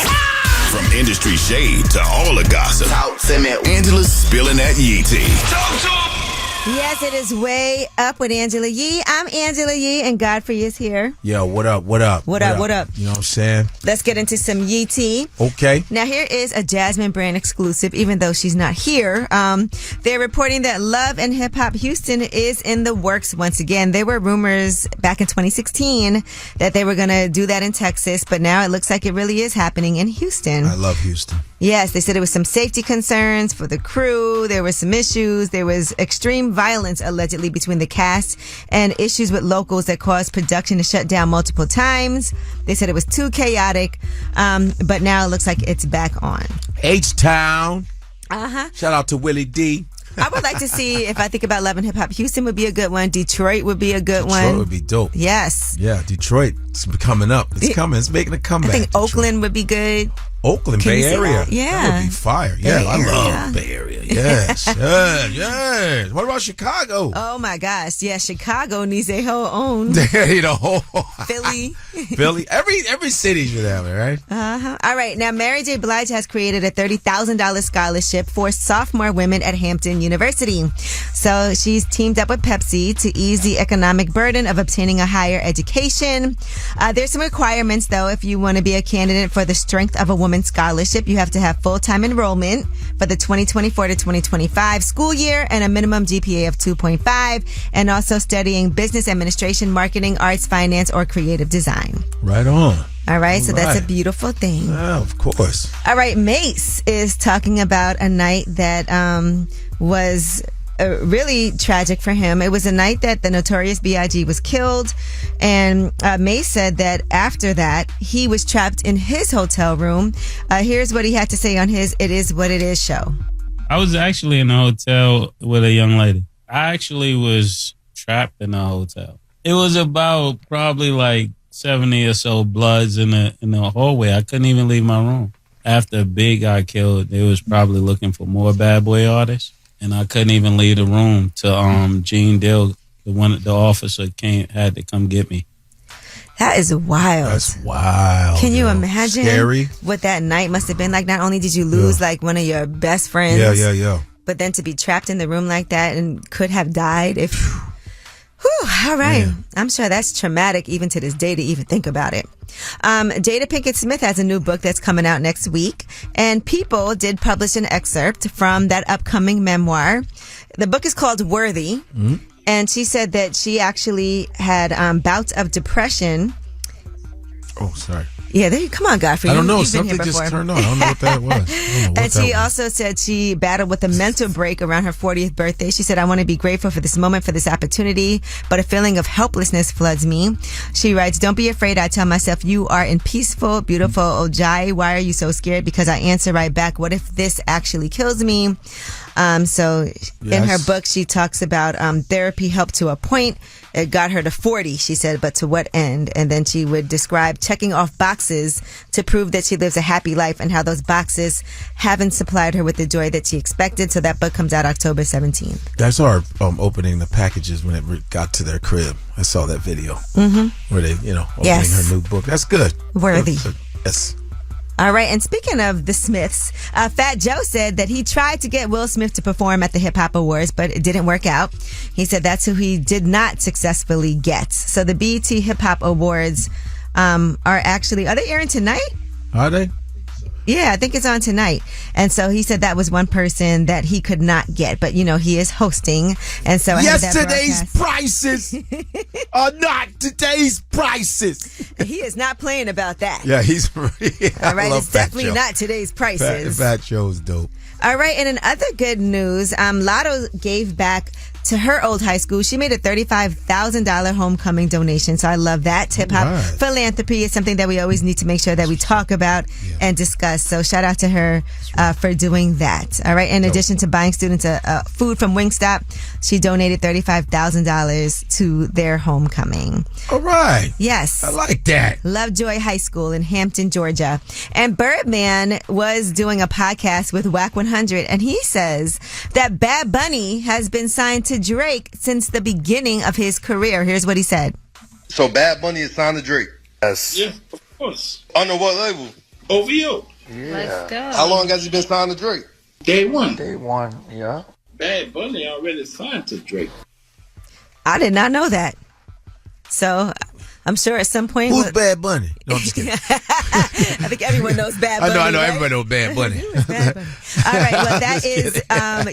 From industry shade to all the gossip. Angela's spilling that Yee tea. Yes, it is Way Up with Angela Yee. I'm Angela Yee, and Godfrey is here. Yo, what up? What up? What up? What up? You know what I'm saying? Let's get into some Yee tea. Okay. Now, here is a Jasmine Brand exclusive, even though she's not here. They're reporting that Love and Hip Hop Houston is in the works once again. There were rumors back in 2016 that they were going to do that in Texas, but now it looks like it really is happening in Houston. I love Houston. Yes, they said it was some safety concerns for the crew. There were some issues. There was extreme violence allegedly between the cast and issues with locals that caused production to shut down multiple times. They said it was too chaotic, but now it looks like it's back on. H-Town. Uh-huh. Shout out to Willie D. I would like to see, if I think about Love and Hip Hop, Houston would be a good one. Detroit would be a good one. Detroit would be dope. Yes. Yeah, Detroit. It's coming up. It's coming. It's making a comeback. I think Detroit. Oakland would be good. Oakland, Can Bay you see Area. that? Yeah. That would be fire. Yeah, I love Bay Area. Yes, yes. What about Chicago? Oh, my gosh. Yeah, Chicago needs a whole own. You know, Philly. Philly. Every city should have it, right? Uh-huh. All right. Now, Mary J. Blige has created a $30,000 scholarship for sophomore women at Hampton University. So she's teamed up with Pepsi to ease the economic burden of obtaining a higher education. There's some requirements, though, if you want to be a candidate for the Strength of a Woman Scholarship. You have to have full-time enrollment for the 2024 to 2025 school year and a minimum GPA of 2.5, and also studying business administration, marketing, arts, finance, or creative design. Right on. All right, so that's a beautiful thing. Yeah, of course. All right, Mace is talking about a night that was really tragic for him. It was a night that the Notorious B.I.G. was killed, and Mace said that after that, he was trapped in his hotel room. Here's what he had to say on his It Is What It Is show. I was actually in a hotel with a young lady. I actually was trapped in a hotel. It was about probably like 70 or so bloods in the hallway. I couldn't even leave my room. After Big got killed, they was probably looking for more bad boy artists, and I couldn't even leave the room till Gene Dill, the officer had to come get me. That is wild. That's wild. Can you imagine Scary. What that night must have been like? Not only did you lose like one of your best friends, yeah. but then to be trapped in the room like that and could have died if. Whew, all right. Man. I'm sure that's traumatic even to this day to even think about it. Jada Pinkett Smith has a new book that's coming out next week, and People did publish an excerpt from that upcoming memoir. The book is called Worthy, and she said that she actually had bouts of depression. Oh, sorry. Yeah, come on, Godfrey. I don't know. You've been Something here just before. turned on. I don't know what that was. And she also said she battled with a mental break around her 40th birthday. She said, I want to be grateful for this moment, for this opportunity, but a feeling of helplessness floods me. She writes, don't be afraid. I tell myself, you are in peaceful, beautiful Ojai. Why are you so scared? Because I answer right back, what if this actually kills me? In her book, she talks about therapy helped to a point. It got her to 40, she said, but to what end? And then she would describe checking off boxes to prove that she lives a happy life and how those boxes haven't supplied her with the joy that she expected. So that book comes out October 17th. That's her opening the packages when it got to their crib. I saw that video where they, opening her new book. That's good. Worthy. Yes. All right, and speaking of the Smiths, Fat Joe said that he tried to get Will Smith to perform at the Hip Hop Awards, but it didn't work out. He said that's who he did not successfully get. So the BET Hip Hop Awards are they airing tonight? Are they? Yeah, I think it's on tonight. And so he said that was one person that he could not get. But, he is hosting. And so yesterday's prices are not today's prices. He is not playing about that. Yeah, he's all right, it's definitely not today's prices. Fat Joe's dope. All right, and in other good news, Lotto gave back to her old high school. She made a $35,000 homecoming donation. So I love that. Hip hop philanthropy is something that we always need to make sure that we talk about and discuss. So shout out to her for doing that. All right. In addition to buying students food from Wingstop, she donated $35,000 to their homecoming. All right. Yes. I like that. Lovejoy High School in Hampton, Georgia. And Birdman was doing a podcast with WAC 100, and he says that Bad Bunny has been signed to Drake since the beginning of his career. Here's what he said. So Bad Bunny is signed to Drake? Yes. Yeah, of course. Under what label? OVO. Yeah. Let's go. How long has he been signed to Drake? Day one. Day one, yeah. Bad Bunny already signed to Drake. I did not know that. So I'm sure at some point. Who's Bad Bunny? No, I'm just kidding. I think everyone knows Bad Bunny. I know. Right? Everybody knows Bad Bunny. Bad Bunny. All right. Well, that is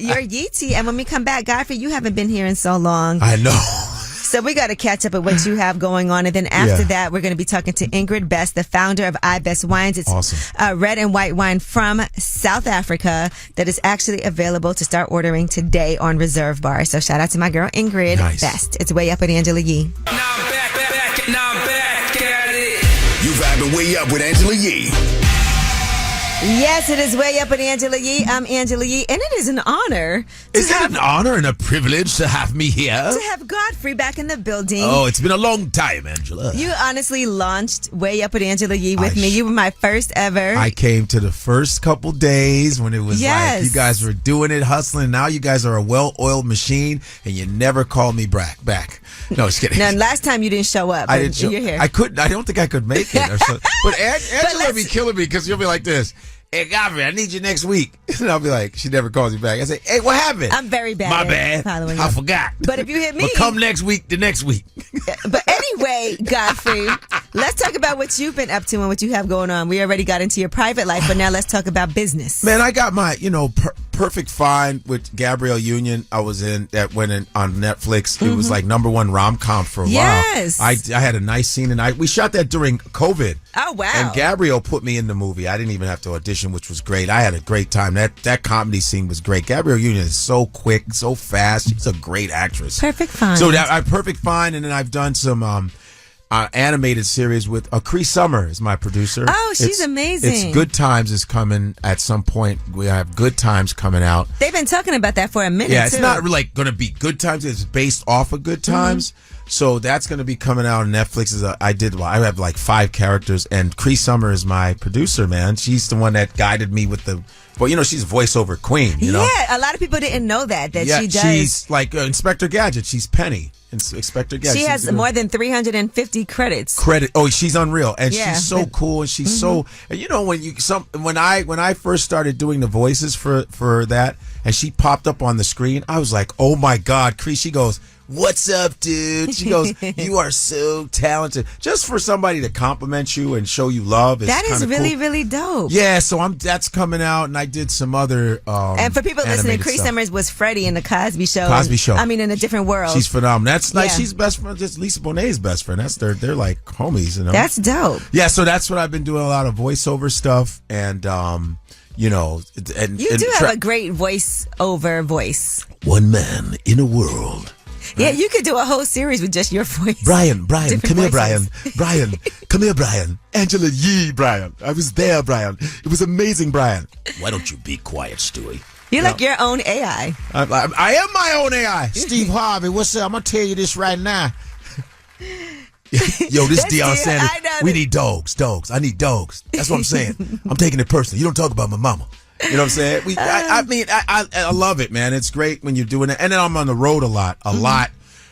your Yeetie. And when we come back, Godfrey, you haven't been here in so long. I know. So we got to catch up with what you have going on. And then after that, we're going to be talking to Ingrid Best, the founder of iBest Wines. It's awesome. Red and white wine from South Africa that is actually available to start ordering today on Reserve Bar. So shout out to my girl Ingrid Best. It's way up with Angela Yee. You vibing way up with Angela Yee. Yes, it is way up with Angela Yee. I'm Angela Yee, and it is an honor. Is it an honor and a privilege to have me here? To have Godfrey back in the building. Oh, it's been a long time, Angela. You honestly launched Way Up with Angela Yee with me. You were my first ever. I came to the first couple days when it was like you guys were doing it, hustling. Now you guys are a well-oiled machine, and you never called me back. No, just kidding. Now, last time you didn't show up. I didn't show. You're here. I couldn't. I don't think I could make it. Or so. But Angela be killing me because you'll be like this. Hey, Godfrey, I need you next week. And I'll be like, she never calls me back. I say, hey, what happened? I'm very bad. My bad. I forgot. But if you hit me. But come next week, the next week. But anyway, Godfrey, let's talk about what you've been up to and what you have going on. We already got into your private life, but now let's talk about business. Man, I got my, Perfect Fine with Gabrielle Union. I was in, that went in on Netflix. It was like #1 rom-com for a while. Yes. I had a nice scene, and we shot that during COVID. Oh, wow. And Gabrielle put me in the movie. I didn't even have to audition, which was great. I had a great time. That comedy scene was great. Gabrielle Union is so quick, so fast. She's a great actress. Perfect Fine. So Perfect Fine, and then I've done some animated series with Cree Summer is my producer. Oh, she's amazing. It's Good Times is coming at some point. We have Good Times coming out. They've been talking about that for a minute. Yeah, it's not like going to be Good Times. It's based off of Good Times. So that's going to be coming out on Netflix. I have like 5 characters, and Cree Summer is my producer, man. She's the one that guided me with the. Well, she's a voiceover queen. You know? Yeah, a lot of people didn't know that she does. She's like Inspector Gadget. She's Penny. Inspector Gadget. She has more than 350 credits. Oh, she's unreal, and she's so cool, and she's so. And when I first started doing the voices for that, and she popped up on the screen, I was like, oh my God, Cree. She goes, what's up, dude? She goes, you are so talented. Just for somebody to compliment you and show you love is that is really, cool. really dope. Yeah, so that's coming out, and I did some other. And for people listening, Cree Summers was Freddie in the Cosby Show. In a different world. She's phenomenal. That's nice. She's best friend. Just Lisa Bonet's best friend. They're like homies. That's dope. Yeah, so that's what I've been doing, a lot of voiceover stuff, and you do have a great voice-over voice. One man in a world. Yeah, you could do a whole series with just your voice. Brian, come here, Brian. Brian, come here, Brian. Angela Yee, Brian. I was there, Brian. It was amazing, Brian. Why don't you be quiet, Stewie? You're like your own AI. I am my own AI. Steve Harvey, what's up? I'm going to tell you this right now. Yo, this Deion Sanders. We need dogs. I need dogs. That's what I'm saying. I'm taking it personally. You don't talk about my mama. You know what I'm saying? I love it, man. It's great when you're doing it. And then I'm on the road a lot.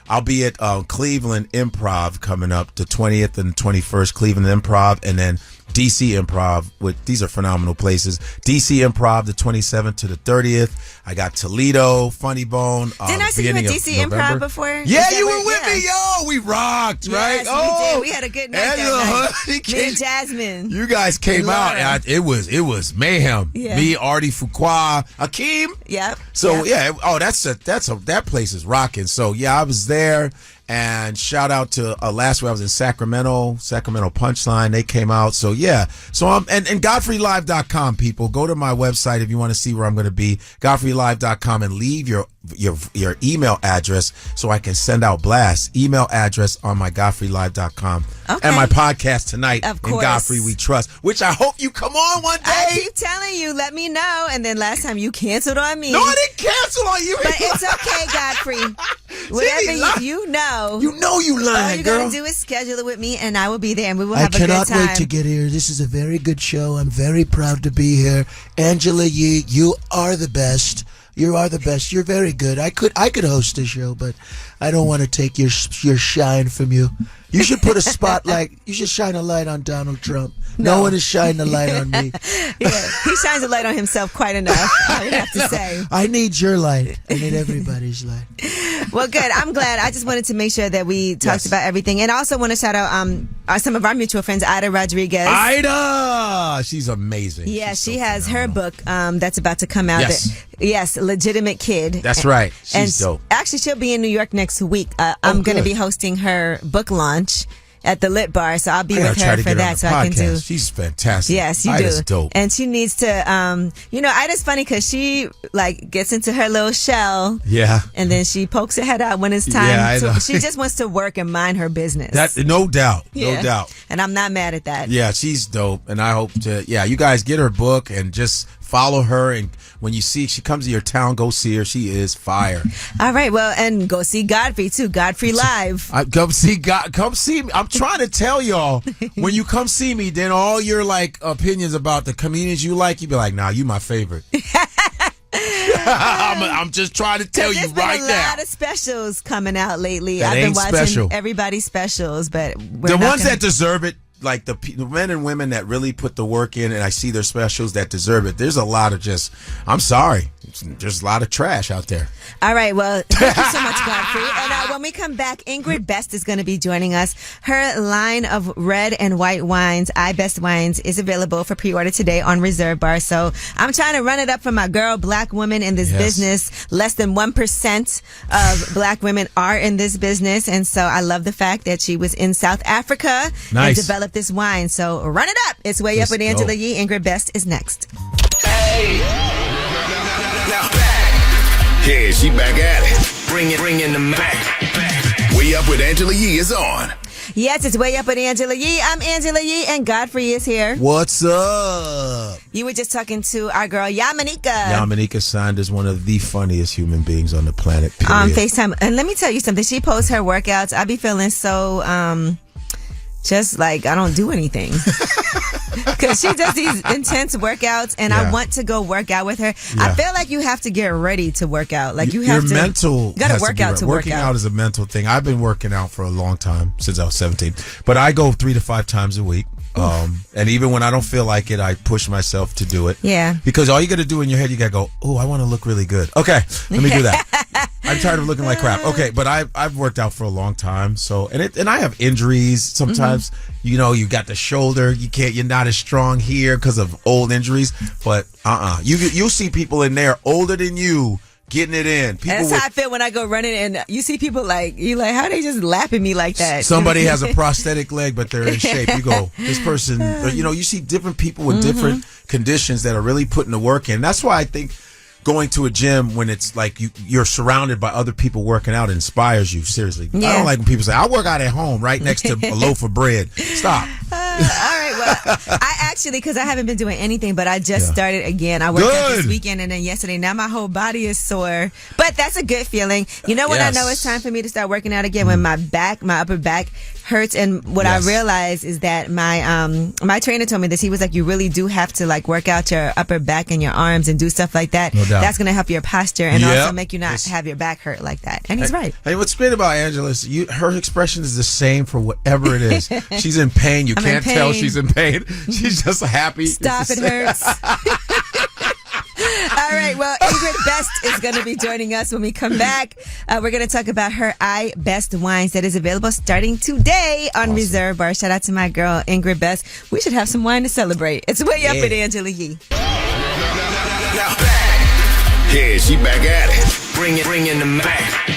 I'll be at Cleveland Improv coming up, the 20th and 21st, Cleveland Improv, and then DC Improv. These are phenomenal places. DC Improv, the 27th to the 30th. I got Toledo, Funny Bone. Didn't I see you at DC Improv before? Yeah, you were with me, yo. We rocked, right? Yes, we did. We had a good night that night. Me and Jasmine. You guys came out, and it was mayhem. Yeah. Me, Artie Fuqua, Akeem. Yep. So that place is rocking. So yeah, I was there. And shout out to last week I was in Sacramento Punchline. They came out. So yeah. So and GodfreyLive.com, people. Go to my website if you want to see where I'm going to be. GodfreyLive.com, and leave your email address so I can send out blasts. Email address on my GodfreyLive.com. Okay. And my podcast tonight. Of course. In Godfrey We Trust, which I hope you come on one day. I keep telling you, let me know. And then last time you canceled on me. No, I didn't cancel on you. But it's okay, Godfrey. Whatever you know. You know you lying, all you girl. gotta do is schedule it with me, and I will be there, and we will have a good time. I cannot wait to get here. This is a very good show. I'm very proud to be here. Angela Yee, you are the best. You are the best. You're very good. I could host a show, but I don't want to take your shine from you. You should put a spotlight. You should shine a light on Donald Trump. No one is shining a light on me. Yeah, he shines a light on himself quite enough, I would have to say. I need your light. I need everybody's light. Well, good. I'm glad. I just wanted to make sure that we talked about everything. And I also want to shout out some of our mutual friends, Ida Rodriguez. Ida! She's amazing. Yeah, She's she so has phenomenal. her book that's about to come out. Yes. Legitimate Kid. That's right. She's dope. Actually, she'll be in New York next week. I'm going to be hosting her book launch at the Lit Bar, so I'll be with her for that, so I can do. She's fantastic. Yes, you Ida's do. Dope. And she needs to, Ida's funny because she gets into her little shell. Yeah. And then she pokes her head out when it's time. Yeah, I know. She just wants to work and mind her business. That no doubt, Yeah. no doubt. And I'm not mad at that. Yeah, she's dope, and I hope to. Yeah, you guys get her book and just follow her. And when she comes to your town, go see her. She is fire. All right, well, and go see Godfrey too. Godfrey Live. Come see me. I'm trying to tell y'all, when you come see me, then all your opinions about the comedians you like, you be like, nah, you my favorite. I'm just trying to tell you right now. There's been a lot of specials coming out lately. That I've been ain't watching special. everybody's specials, but The ones that deserve it, like the men and women that really put the work in, and I see their specials that deserve it. There's a lot of I'm sorry, there's a lot of trash out there. All right, well, thank you so much, Godfrey. And when we come back, Ingrid Best is going to be joining us. Her line of red and white wines, I Best Wines, is available for pre-order today on Reserve Bar. So I'm trying to run it up for my girl, black woman in this business. Less than 1% of black women are in this business. And so I love the fact that she was in South Africa and developed this wine. So run it up. It's Way Up with Angela Yee. Ingrid Best is next. Hey. Yeah, she back at it. Bring in the Mac. Way Up with Angela Yee is on. Yes, it's Way Up with Angela Yee. I'm Angela Yee, and Godfrey is here. What's up? You were just talking to our girl, Yamanika. Yamanika signed as one of the funniest human beings on the planet, period. On FaceTime. And let me tell you something. She posts her workouts. I be feeling so, just like I don't do anything. Because she does these intense workouts, and I want to go work out with her. I feel like you have to get ready to work out. Like you have Your mental. You got to work out to work Working out. out is a mental thing. I've been working out for a long time, since I was 17. But I go 3 to 5 times a week. And even when I don't feel like it, I push myself to do it. Yeah. Because all you got to do in your head, you got to go, oh, I want to look really good. Okay, let me do that. I'm tired of looking like crap. Okay, but I've worked out for a long time. So and I have injuries sometimes. You got the shoulder. You're not as strong here because of old injuries. But you'll see people in there older than you getting it in. That's how I feel when I go running, and you see people how they just lapping me like that. Somebody has a prosthetic leg, but they're in shape. You go, this person. You see different people with different conditions that are really putting the work in. That's why I think going to a gym when it's like you're surrounded by other people working out inspires you. Seriously, I don't like when people say, "I work out at home, right next to a loaf of bread." Stop. All right, well, I actually, because I haven't been doing anything, but I just started again. I worked out this weekend and then yesterday. Now my whole body is sore, but that's a good feeling. You know when I know it's time for me to start working out again? When my upper back hurts, and what I realized is that my trainer told me this. He was like, you really do have to work out your upper back and your arms and do stuff like that. No doubt. That's going to help your posture and also make you not have your back hurt like that. And he's right. Hey, what's great about Angela is her expression is the same for whatever it is. She's in pain. You can't tell she's in pain. She's just happy. Stop, it hurts. All right, well, Ingrid Best is going to be joining us when we come back. We're going to talk about her I Best Wines that is available starting today on Reserve Bar. Shout out to my girl, Ingrid Best. We should have some wine to celebrate. It's Way Up with Angela Yee. Yeah, she back at it. Bring in the Mac.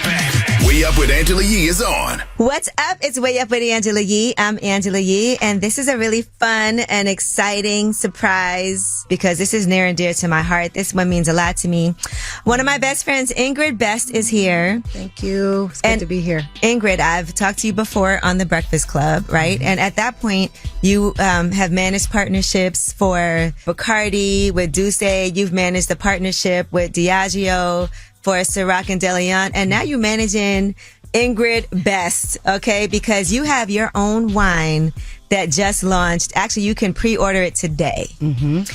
Way Up with Angela Yee is on. What's up? It's Way Up with Angela Yee. I'm Angela Yee, and this is a really fun and exciting surprise because this is near and dear to my heart. This one means a lot to me. One of my best friends, Ingrid Best, is here. Thank you. It's good to be here. Ingrid, I've talked to you before on the Breakfast Club, right? And at that point, you have managed partnerships for Bacardi, with Douce. You've managed the partnership with Diageo for Ciroc and De Leon, and now you're managing Ingrid Best, okay? Because you have your own wine that just launched. Actually, you can pre-order it today.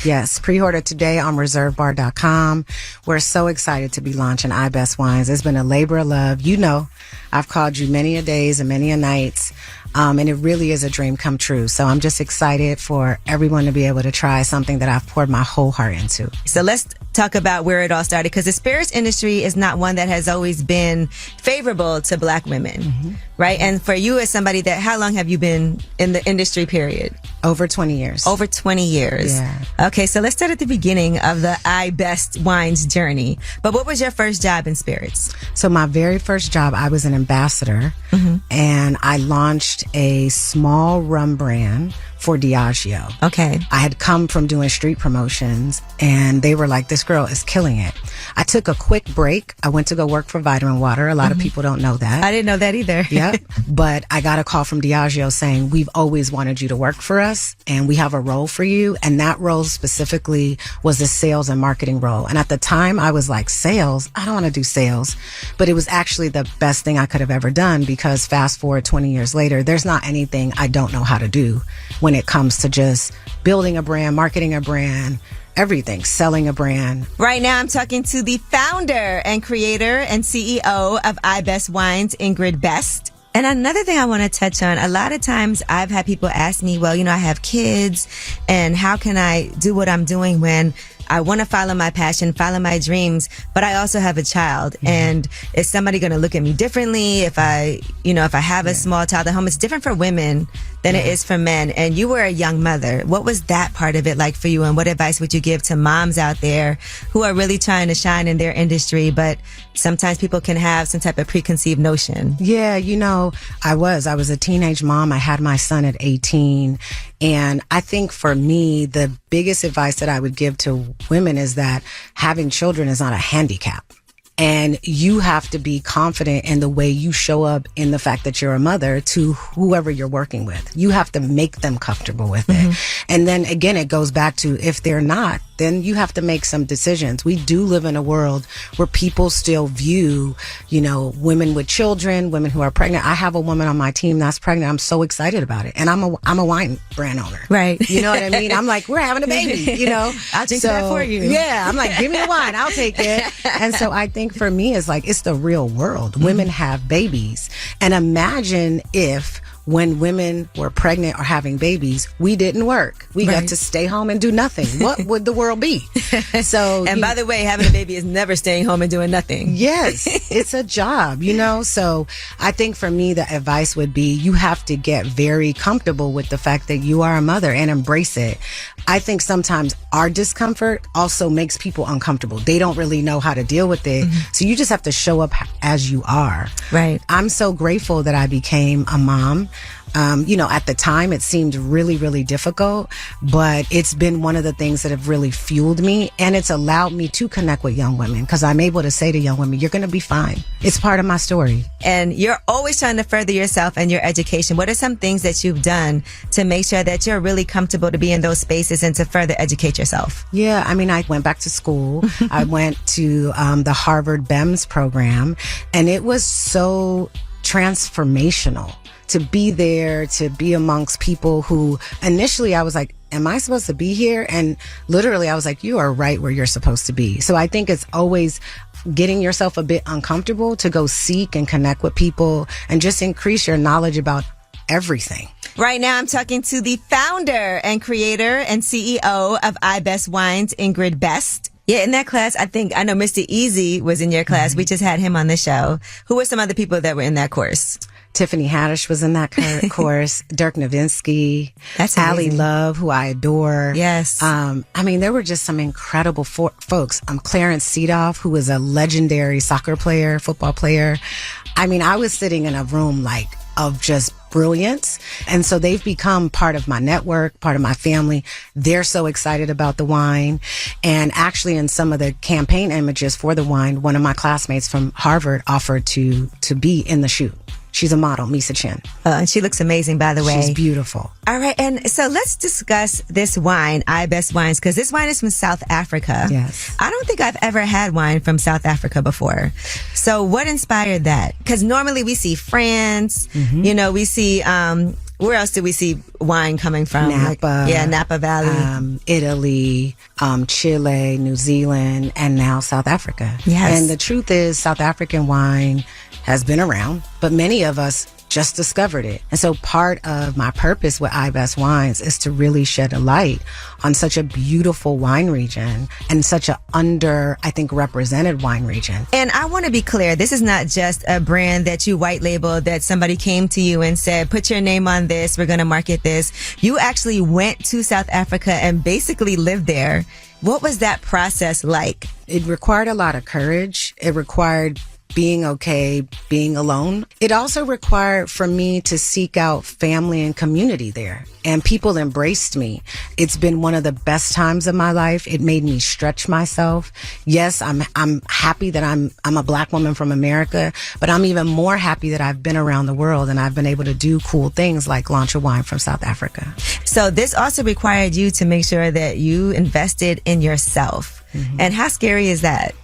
Yes, pre-order today on reservebar.com. We're so excited to be launching I Best Wines. It's been a labor of love. I've called you many a days and many a nights And it really is a dream come true. So I'm just excited for everyone to be able to try something that I've poured my whole heart into. So let's talk about where it all started, because the spirits industry is not one that has always been favorable to Black women, right? And for you as somebody that, how long have you been in the industry period? Over 20 years. Over 20 years. Yeah. Okay, so let's start at the beginning of the I Best Wines journey. But what was your first job in spirits? So my very first job, I was an ambassador, and I launched a small rum brand for Diageo. Okay. I had come from doing street promotions, and they were like, this girl is killing it. I took a quick break. I went to go work for Vitamin Water. A lot of people don't know that. I didn't know that either. Yep. But I got a call from Diageo saying, we've always wanted you to work for us, and we have a role for you. And that role specifically was a sales and marketing role. And at the time, I was like, sales? I don't want to do sales. But it was actually the best thing I could have ever done, because fast forward 20 years later, there's not anything I don't know how to do when it comes to just building a brand, marketing a brand, everything, selling a brand. Right now, I'm talking to the founder and creator and CEO of I Best Wines, Ingrid Best. And another thing I want to touch on, a lot of times I've had people ask me, well, I have kids, and how can I do what I'm doing when I want to follow my passion, follow my dreams, but I also have a child. And is somebody going to look at me differently if I have a small child at home? It's different for women than it is for men. And you were a young mother. What was that part of it like for you? And what advice would you give to moms out there who are really trying to shine in their industry, but sometimes people can have some type of preconceived notion? Yeah, I was a teenage mom. I had my son at 18. And I think for me, the biggest advice that I would give to women is that having children is not a handicap. And you have to be confident in the way you show up in the fact that you're a mother to whoever you're working with. You have to make them comfortable with it. And then again, it goes back to, if they're not, then you have to make some decisions. We do live in a world where people still view, women with children, women who are pregnant. I have a woman on my team that's pregnant. I'm so excited about it. And I'm a wine brand owner. Right. You know what I mean? I'm like, we're having a baby, I'll drink that for you. Yeah. I'm like, give me the wine. I'll take it. And so I think for me, it's like, it's the real world. Women have babies. And imagine if, when women were pregnant or having babies, we didn't work. We got to stay home and do nothing. What would the world be? So, and by the way, having a baby is never staying home and doing nothing. Yes, it's a job, So I think for me, the advice would be, you have to get very comfortable with the fact that you are a mother and embrace it. I think sometimes our discomfort also makes people uncomfortable. They don't really know how to deal with it. So you just have to show up as you are. Right. I'm so grateful that I became a mom. At the time it seemed really, really difficult, but it's been one of the things that have really fueled me, and it's allowed me to connect with young women, because I'm able to say to young women, you're going to be fine. It's part of my story. And you're always trying to further yourself and your education. What are some things that you've done to make sure that you're really comfortable to be in those spaces and to further educate yourself? Yeah, I went back to school. I went to the Harvard BEMS program, and it was so transformational to be there, to be amongst people who initially I was like, am I supposed to be here? And literally I was like, you are right where you're supposed to be. So I think it's always getting yourself a bit uncomfortable to go seek and connect with people and just increase your knowledge about everything. Right now, I'm talking to the founder and creator and CEO of I Best Wines, Ingrid Best. Yeah, in that class, I know Mr. Easy was in your class. We just had him on the show. Who were some other people that were in that course? Tiffany Haddish was in that course. Dirk Nowitzki. That's Allie amazing. Love, who I adore. Yes. There were just some incredible folks. Clarence Seedorf, who was a legendary soccer player, football player. I was sitting in a room of just brilliance. And so they've become part of my network, part of my family. They're so excited about the wine. And actually in some of the campaign images for the wine, one of my classmates from Harvard offered to be in the shoot. She's a model, Misa Chin. And she looks amazing, by the way. She's beautiful. All right. And so let's discuss this wine, I Best Wines, because this wine is from South Africa. Yes. I don't think I've ever had wine from South Africa before. So what inspired that? Because normally we see France, we see, where else do we see wine coming from? Napa. Napa Valley. Italy, Chile, New Zealand, and now South Africa. Yes. And the truth is, South African wine has been around, but many of us just discovered it. And so part of my purpose with iBest Wines is to really shed a light on such a beautiful wine region and such a I think, represented wine region. And I want to be clear, this is not just a brand that you white labeled, that somebody came to you and said, put your name on this, we're going to market this. You actually went to South Africa and basically lived there. What was that process like? It required a lot of courage. It required being okay, being alone. It also required for me to seek out family and community there. And people embraced me. It's been one of the best times of my life. It made me stretch myself. Yes, I'm happy that I'm a Black woman from America, but I'm even more happy that I've been around the world and I've been able to do cool things like launch a wine from South Africa. So this also required you to make sure that you invested in yourself. Mm-hmm. And how scary is that?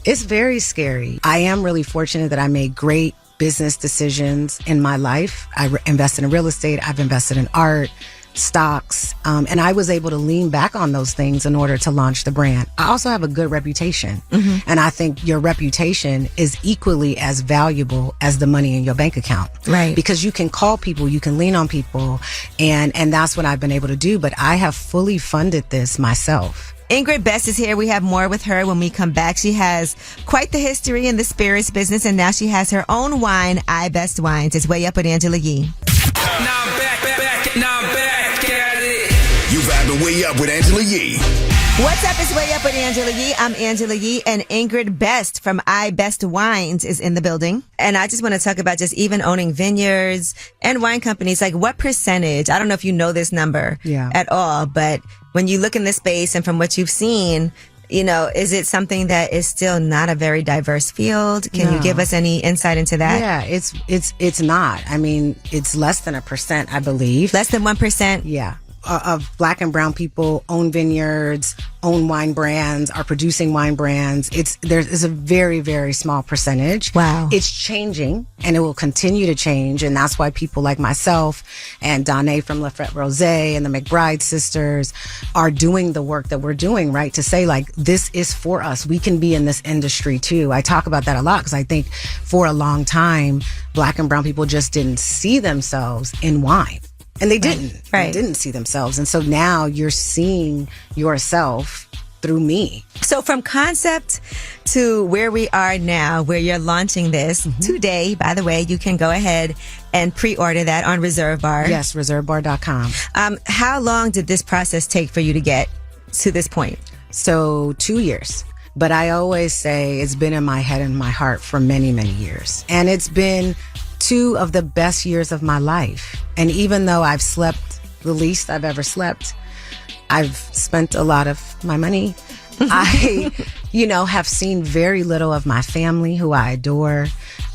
It's very scary. I am really fortunate that I made great business decisions in my life. I invested in real estate. I've invested in art, stocks, and I was able to lean back on those things in order to launch the brand. I also have a good reputation. Mm-hmm. And I think your reputation is equally as valuable as the money in your bank account. Right. Because you can call people, you can lean on people, and that's what I've been able to do. But I have fully funded this myself. Ingrid Best is here. We have more with her when we come back. She has quite the history in the spirits business, and now she has her own wine, iBest Wines. It's Way Up with Angela Yee. Now I'm back at it. You vibing Way Up with Angela Yee. What's up? It's Way Up with Angela Yee. I'm Angela Yee, and Ingrid Best from iBest Wines is in the building. And I just want to talk about just even owning vineyards and wine companies. Like, what percentage? I don't know if you know this number at all, but when you look in the space and from what you've seen, you know, is it something that is still not a very diverse field? Can you give us any insight into that? Yeah, it's not. I mean, it's less than 1%, I believe. Less than 1%? Yeah. Of Black and brown people own vineyards, own wine brands, are producing wine brands. There's a very, very small percentage. Wow. It's changing and it will continue to change. And that's why people like myself and Danae from Lafrette Rosé and the McBride sisters are doing the work that we're doing, right? To say, like, this is for us. We can be in this industry too. I talk about that a lot because I think for a long time, Black and brown people just didn't see themselves in wine. And they didn't. Right. They didn't see themselves. And so now you're seeing yourself through me. So from concept to where we are now, where you're launching this today, by the way, you can go ahead and pre-order that on Reserve Bar. Yes, reservebar.com. How long did this process take for you to get to this point? So 2 years. But I always say it's been in my head and my heart for many, many years. And it's been 2 of the best years of my life. And even though I've slept the least I've ever slept, I've spent a lot of my money. I, have seen very little of my family who I adore.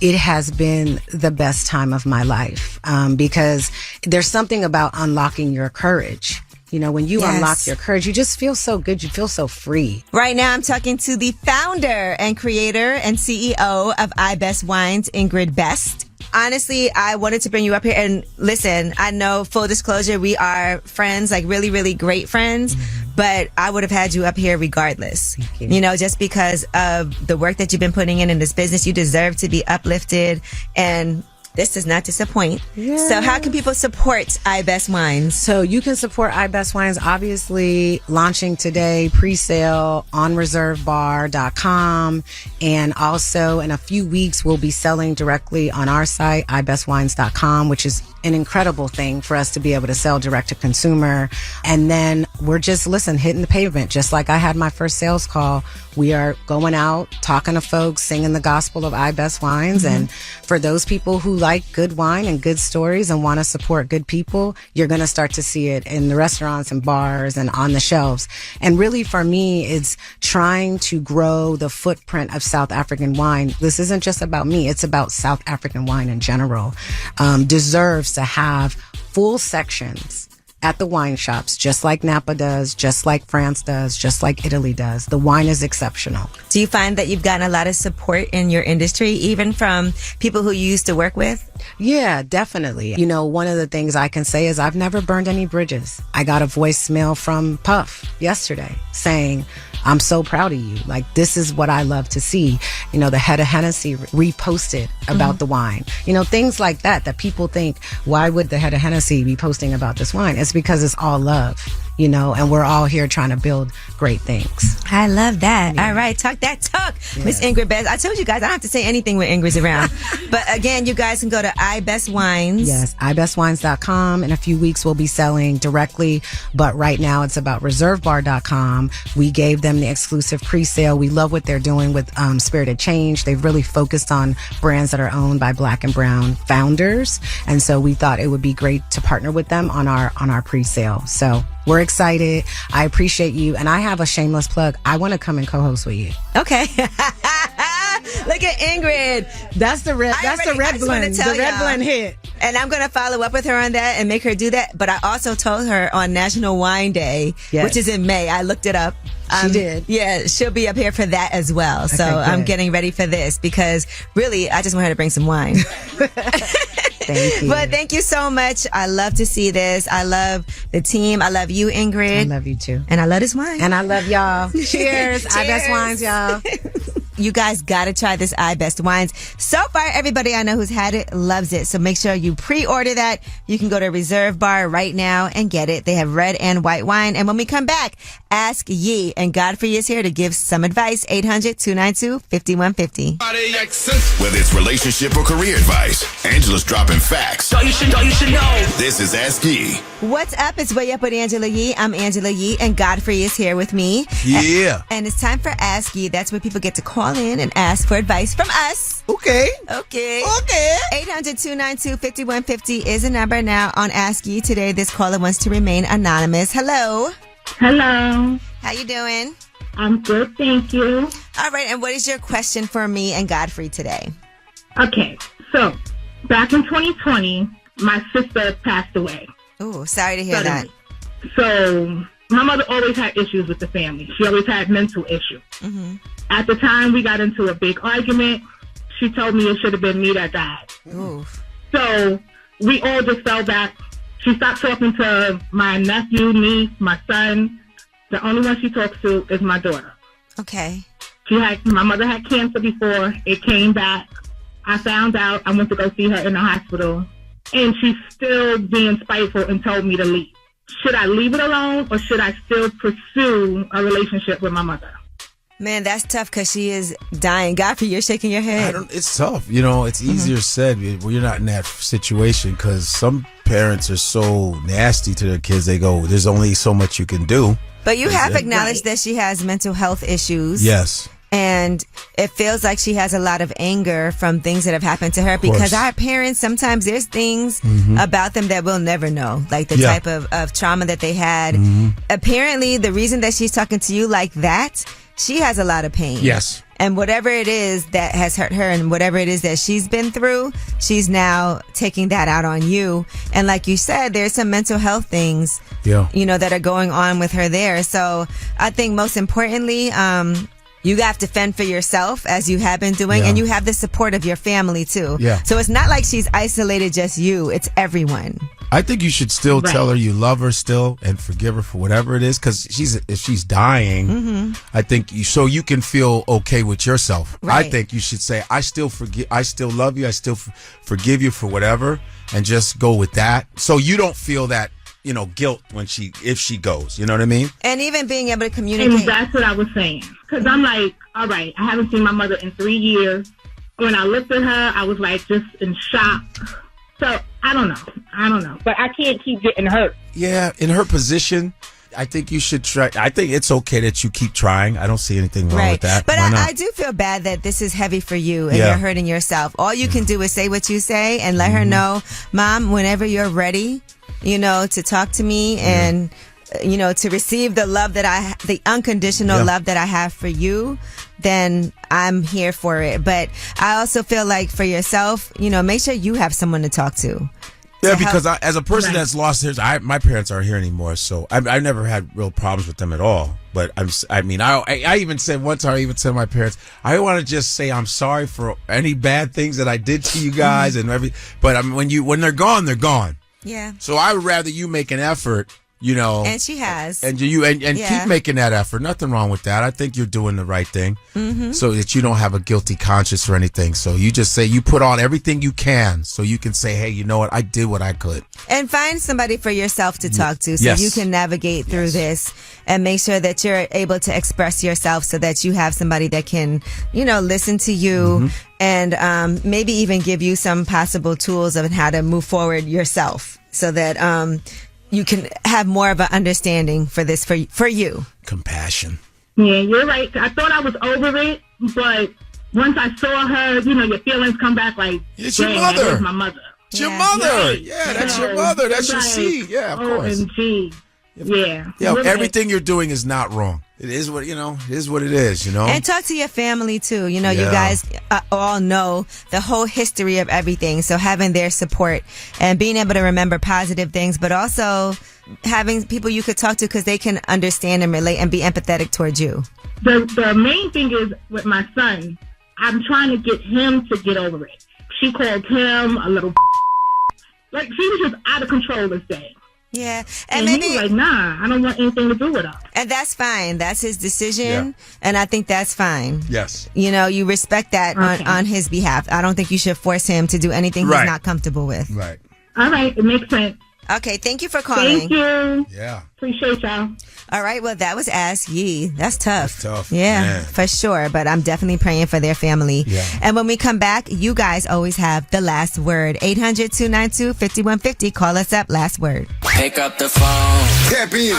It has been the best time of my life because there's something about unlocking your courage. When you unlock your courage, you just feel so good. You feel so free. Right now, I'm talking to the founder and creator and CEO of iBest Wines, Ingrid Best. Honestly, I wanted to bring you up here and listen, I know, full disclosure, we are friends, like really, really great friends, but I would have had you up here regardless. Just because of the work that you've been putting in this business, you deserve to be uplifted, and this does not disappoint. Yes. So how can people support iBest Wines? So you can support iBest Wines, obviously launching today, pre-sale on reservebar.com. And also in a few weeks, we'll be selling directly on our site, ibestwines.com, which is an incredible thing for us to be able to sell direct to consumer. And then we're just, hitting the pavement. Just like I had my first sales call, we are going out, talking to folks, singing the gospel of iBest Wines. And for those people who like good wine and good stories and want to support good people, you're going to start to see it in the restaurants and bars and on the shelves. And really for me, it's trying to grow the footprint of South African wine. This isn't just about me. It's about South African wine in general. Deserves to have full sections at the wine shops, just like Napa does, just like France does, just like Italy does. The wine is exceptional. Do you find that you've gotten a lot of support in your industry, even from people who you used to work with? Yeah, definitely. One of the things I can say is I've never burned any bridges. I got a voicemail from Puff yesterday saying, I'm so proud of you. Like, this is what I love to see. the head of Hennessy reposted about the wine. Things like that people think, why would the head of Hennessy be posting about this wine? It's because it's all love. And we're all here trying to build great things. I love that. Yeah. All right, talk that talk. Yes. Miss Ingrid Bez. I told you guys I don't have to say anything when Ingrid's around. But again, you guys can go to iBest Wines. Yes, ibestwines.com. In a few weeks, we'll be selling directly. But right now, it's about reservebar.com. We gave them the exclusive pre-sale. We love what they're doing with Spirited Change. They've really focused on brands that are owned by Black and Brown founders. And so we thought it would be great to partner with them on our pre-sale. So we're excited. I appreciate you. And I have a shameless plug. I want to come and co-host with you. Okay. Look at Ingrid. That's the red blend. The red blend hit. And I'm going to follow up with her on that and make her do that. But I also told her on National Wine Day, which is in May. I looked it up. She did. Yeah, she'll be up here for that as well. So I'm getting ready for this because really, I just want her to bring some wine. Thank you. But thank you so much. I love to see this. I love the team. I love you, Ingrid. I love you too. And I love this wine. And I love y'all. Cheers. iBest Wines, y'all. You guys got to try this iBest Wines. So far, everybody I know who's had it loves it. So make sure you pre-order that. You can go to Reserve Bar right now and get it. They have red and white wine. And when we come back, Ask Ye. And Godfrey is here to give some advice. 800-292-5150. Whether it's relationship or career advice, Angela's dropping facts. You should know. This is Ask Ye. What's up? It's Way Up with Angela Yee. I'm Angela Yee, and Godfrey is here with me. Yeah. And it's time for Ask Ye. That's where people get to call in and ask for advice from us. Okay. 800-292-5150 is a number now on Ask Ye. Today, this caller wants to remain anonymous. Hello. Hello. How you doing? I'm good, thank you. All right, and what is your question for me and Godfrey today? Okay, so back in 2020, my sister passed away. Ooh, sorry to hear that. So my mother always had issues with the family. She always had mental issues. Mm-hmm. At the time, we got into a big argument. She told me it should have been me that died. Ooh. So we all just fell back. She stopped talking to my nephew, niece, my son. The only one she talks to is my daughter. Okay. My mother had cancer before. It came back. I found out. I went to go see her in the hospital. And she's still being spiteful and told me to leave. Should I leave it alone or should I still pursue a relationship with my mother? Man, that's tough because she is dying. Godfrey, you're shaking your head. It's tough. It's easier said when you're not in that situation because some parents are so nasty to their kids. They go, there's only so much you can do. But you have acknowledged that she has mental health issues. Yes. And it feels like she has a lot of anger from things that have happened to her because our parents, sometimes there's things about them that we'll never know, like the type of trauma that they had. Apparently, the reason that she's talking to you like that, she has a lot of pain. Yes. And whatever it is that has hurt her and whatever it is that she's been through, she's now taking that out on you. And like you said, there's some mental health things, that are going on with her there. So I think most importantly, you have to fend for yourself as you have been doing, and you have the support of your family too. Yeah. So it's not like she's isolated just you, it's everyone. I think you should still tell her you love her still and forgive her for whatever it is because if she's dying, I think so you can feel okay with yourself. Right. I think you should say, I still love you, I still forgive you for whatever, and just go with that. So you don't feel that, guilt if she goes, you know what I mean? And even being able to communicate. And that's what I was saying. Because I'm like, all right, I haven't seen my mother in 3 years. When I looked at her, I was like just in shock. So I don't know. But I can't keep getting hurt. Yeah, in her position, I think you should try. I think it's okay that you keep trying. I don't see anything wrong with that. But I do feel bad that this is heavy for you and you're hurting yourself. All you can do is say what you say and let her know, Mom, whenever you're ready, to talk to me and, to receive the love the unconditional love that I have for you, then I'm here for it. But I also feel like for yourself, make sure you have someone to talk to. Yeah, because as a person that's lost his, my parents aren't here anymore, so I've never had real problems with them at all. But I even said one time, I even said to my parents, I want to just say I'm sorry for any bad things that I did to you guys and everything. But when they're gone, they're gone. Yeah. So I would rather you make an effort, You know, and she has, and keep making that effort. Nothing wrong with that. I think you're doing the right thing, so that you don't have a guilty conscience or anything. So you just say you put on everything you can, so you can say, hey, you know what, I did what I could, and find somebody for yourself to talk to, so you can navigate through this and make sure that you're able to express yourself, so that you have somebody that can, listen to you and maybe even give you some possible tools of how to move forward yourself, so that you can have more of an understanding for this for you. Compassion. Yeah, you're right. I thought I was over it, but once I saw her, your feelings come back like, it's your mother. It's my mother. It's your mother. Right. Yeah, that's your mother. That's your seed. Yeah, of course. OMG. Yeah. Everything you're doing is not wrong. It is what, it is what it is, And talk to your family too. You guys all know the whole history of everything. So having their support and being able to remember positive things, but also having people you could talk to because they can understand and relate and be empathetic towards you. The main thing is with my son, I'm trying to get him to get over it. She called him a little like she was just out of control this day. Yeah, and maybe he was like, nah, I don't want anything to do with her. And that's fine. That's his decision, and I think that's fine. Yes, you respect that on his behalf. I don't think you should force him to do anything he's not comfortable with. Right. All right, it makes sense. Okay, thank you for calling. Thank you. Yeah. Appreciate y'all. All right, well, that was Ask Ye. That's tough. That's tough. Yeah, Man. for sure. But I'm definitely praying for their family. Yeah. And when we come back, you guys always have the last word. 800-292-5150. Call us up. Last word. Pick up the phone. Tap in.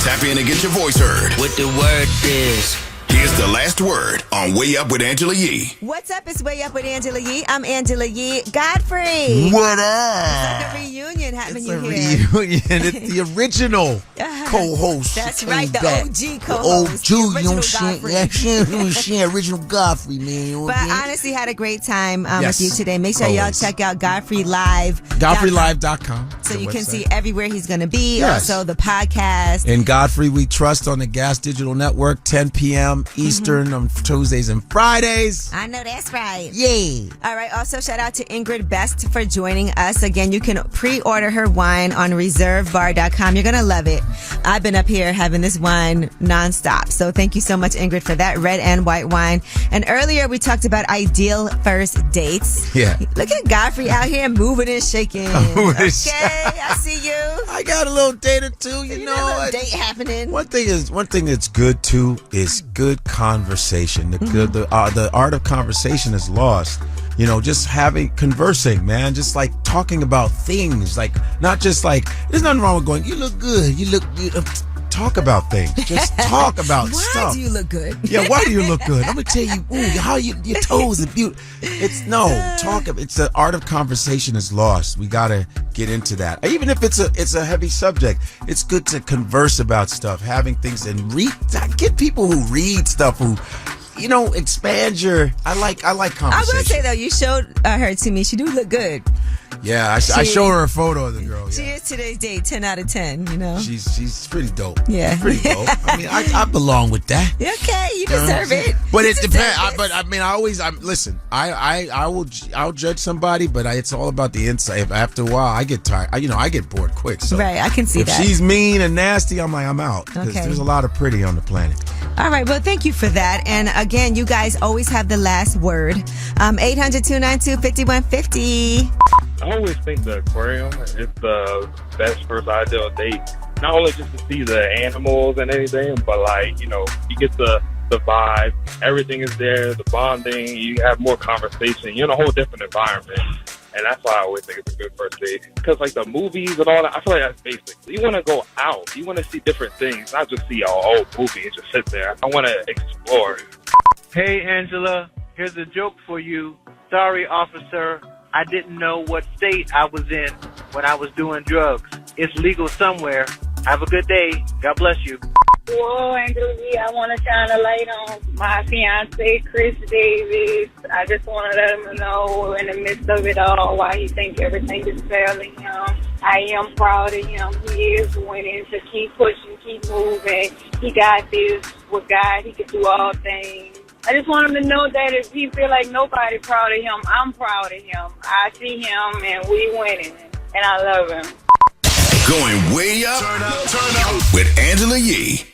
Tap in and get your voice heard. What the word is. Here's the last word on Way Up with Angela Yee. What's up? It's Way Up with Angela Yee. I'm Angela Yee. Godfrey. What up? It's like a reunion happening here. Reunion. It's the original co-host. That's right, the OG co-host. The original Godfrey, man. But honestly, had a great time with you today. Make sure y'all check out Godfrey Live. GodfreyLive.com. So you can see everywhere he's going to be. Yes. Also, the podcast. And Godfrey We Trust on the Gas Digital Network, 10 p.m. Eastern on Tuesdays and Fridays. I know that's right. Yay. All right. Also, shout out to Ingrid Best for joining us. Again, you can pre-order her wine on reservebar.com. You're going to love it. I've been up here having this wine nonstop. So thank you so much, Ingrid, for that red and white wine. And earlier we talked about ideal first dates. Yeah. Look at Godfrey out here moving and shaking. Okay, I see you. I got a little date or two, you know. A little date happening. One thing that's good too is good conversation. The art of conversation is lost. Just conversing, man. Just like talking about things, like not just like there's nothing wrong with going, you look good. You look good. Talk about things. Just talk about stuff. Why do you look good? Yeah, why do you look good? I'm gonna tell you, how your toes are beautiful. It's the art of conversation is lost. We gotta get into that. Even if it's a heavy subject, it's good to converse about stuff, having things and get people who read stuff who expand your. I like conversation. I will say though, you showed her to me. She do look good. Yeah, I showed her a photo of the girl. She is today's date, 10 out of 10, She's pretty dope. Yeah. Pretty dope. I mean, I belong with that. Okay, you deserve it. But it depends. I'll judge somebody, but it's all about the inside. After a while, I get tired. I get bored quick. So right, I can see that. If she's mean and nasty, I'm out. Because there's a lot of pretty on the planet. All right, well, thank you for that. And again, you guys always have the last word. 800-292-5150. I always think the aquarium is the best first ideal date. Not only just to see the animals and anything, but you get the vibe. Everything is there, the bonding. You have more conversation. You're in a whole different environment. And that's why I always think it's a good first date. Because the movies and all that, I feel like that's basic. You want to go out. You want to see different things, not just see an old movie and just sit there. I want to explore. Hey, Angela, here's a joke for you. Sorry, officer. I didn't know what state I was in when I was doing drugs. It's legal somewhere. Have a good day. God bless you. Whoa, Angela Yee, I want to shine a light on my fiance, Chris Davis. I just want to let him know in the midst of it all why he thinks everything is failing him. I am proud of him. He is winning, so keep pushing, keep moving. He got this. With God, he can do all things. I just want him to know that if he feel like nobody proud of him, I'm proud of him. I see him and we winning, and I love him. Going way up with Angela Yee.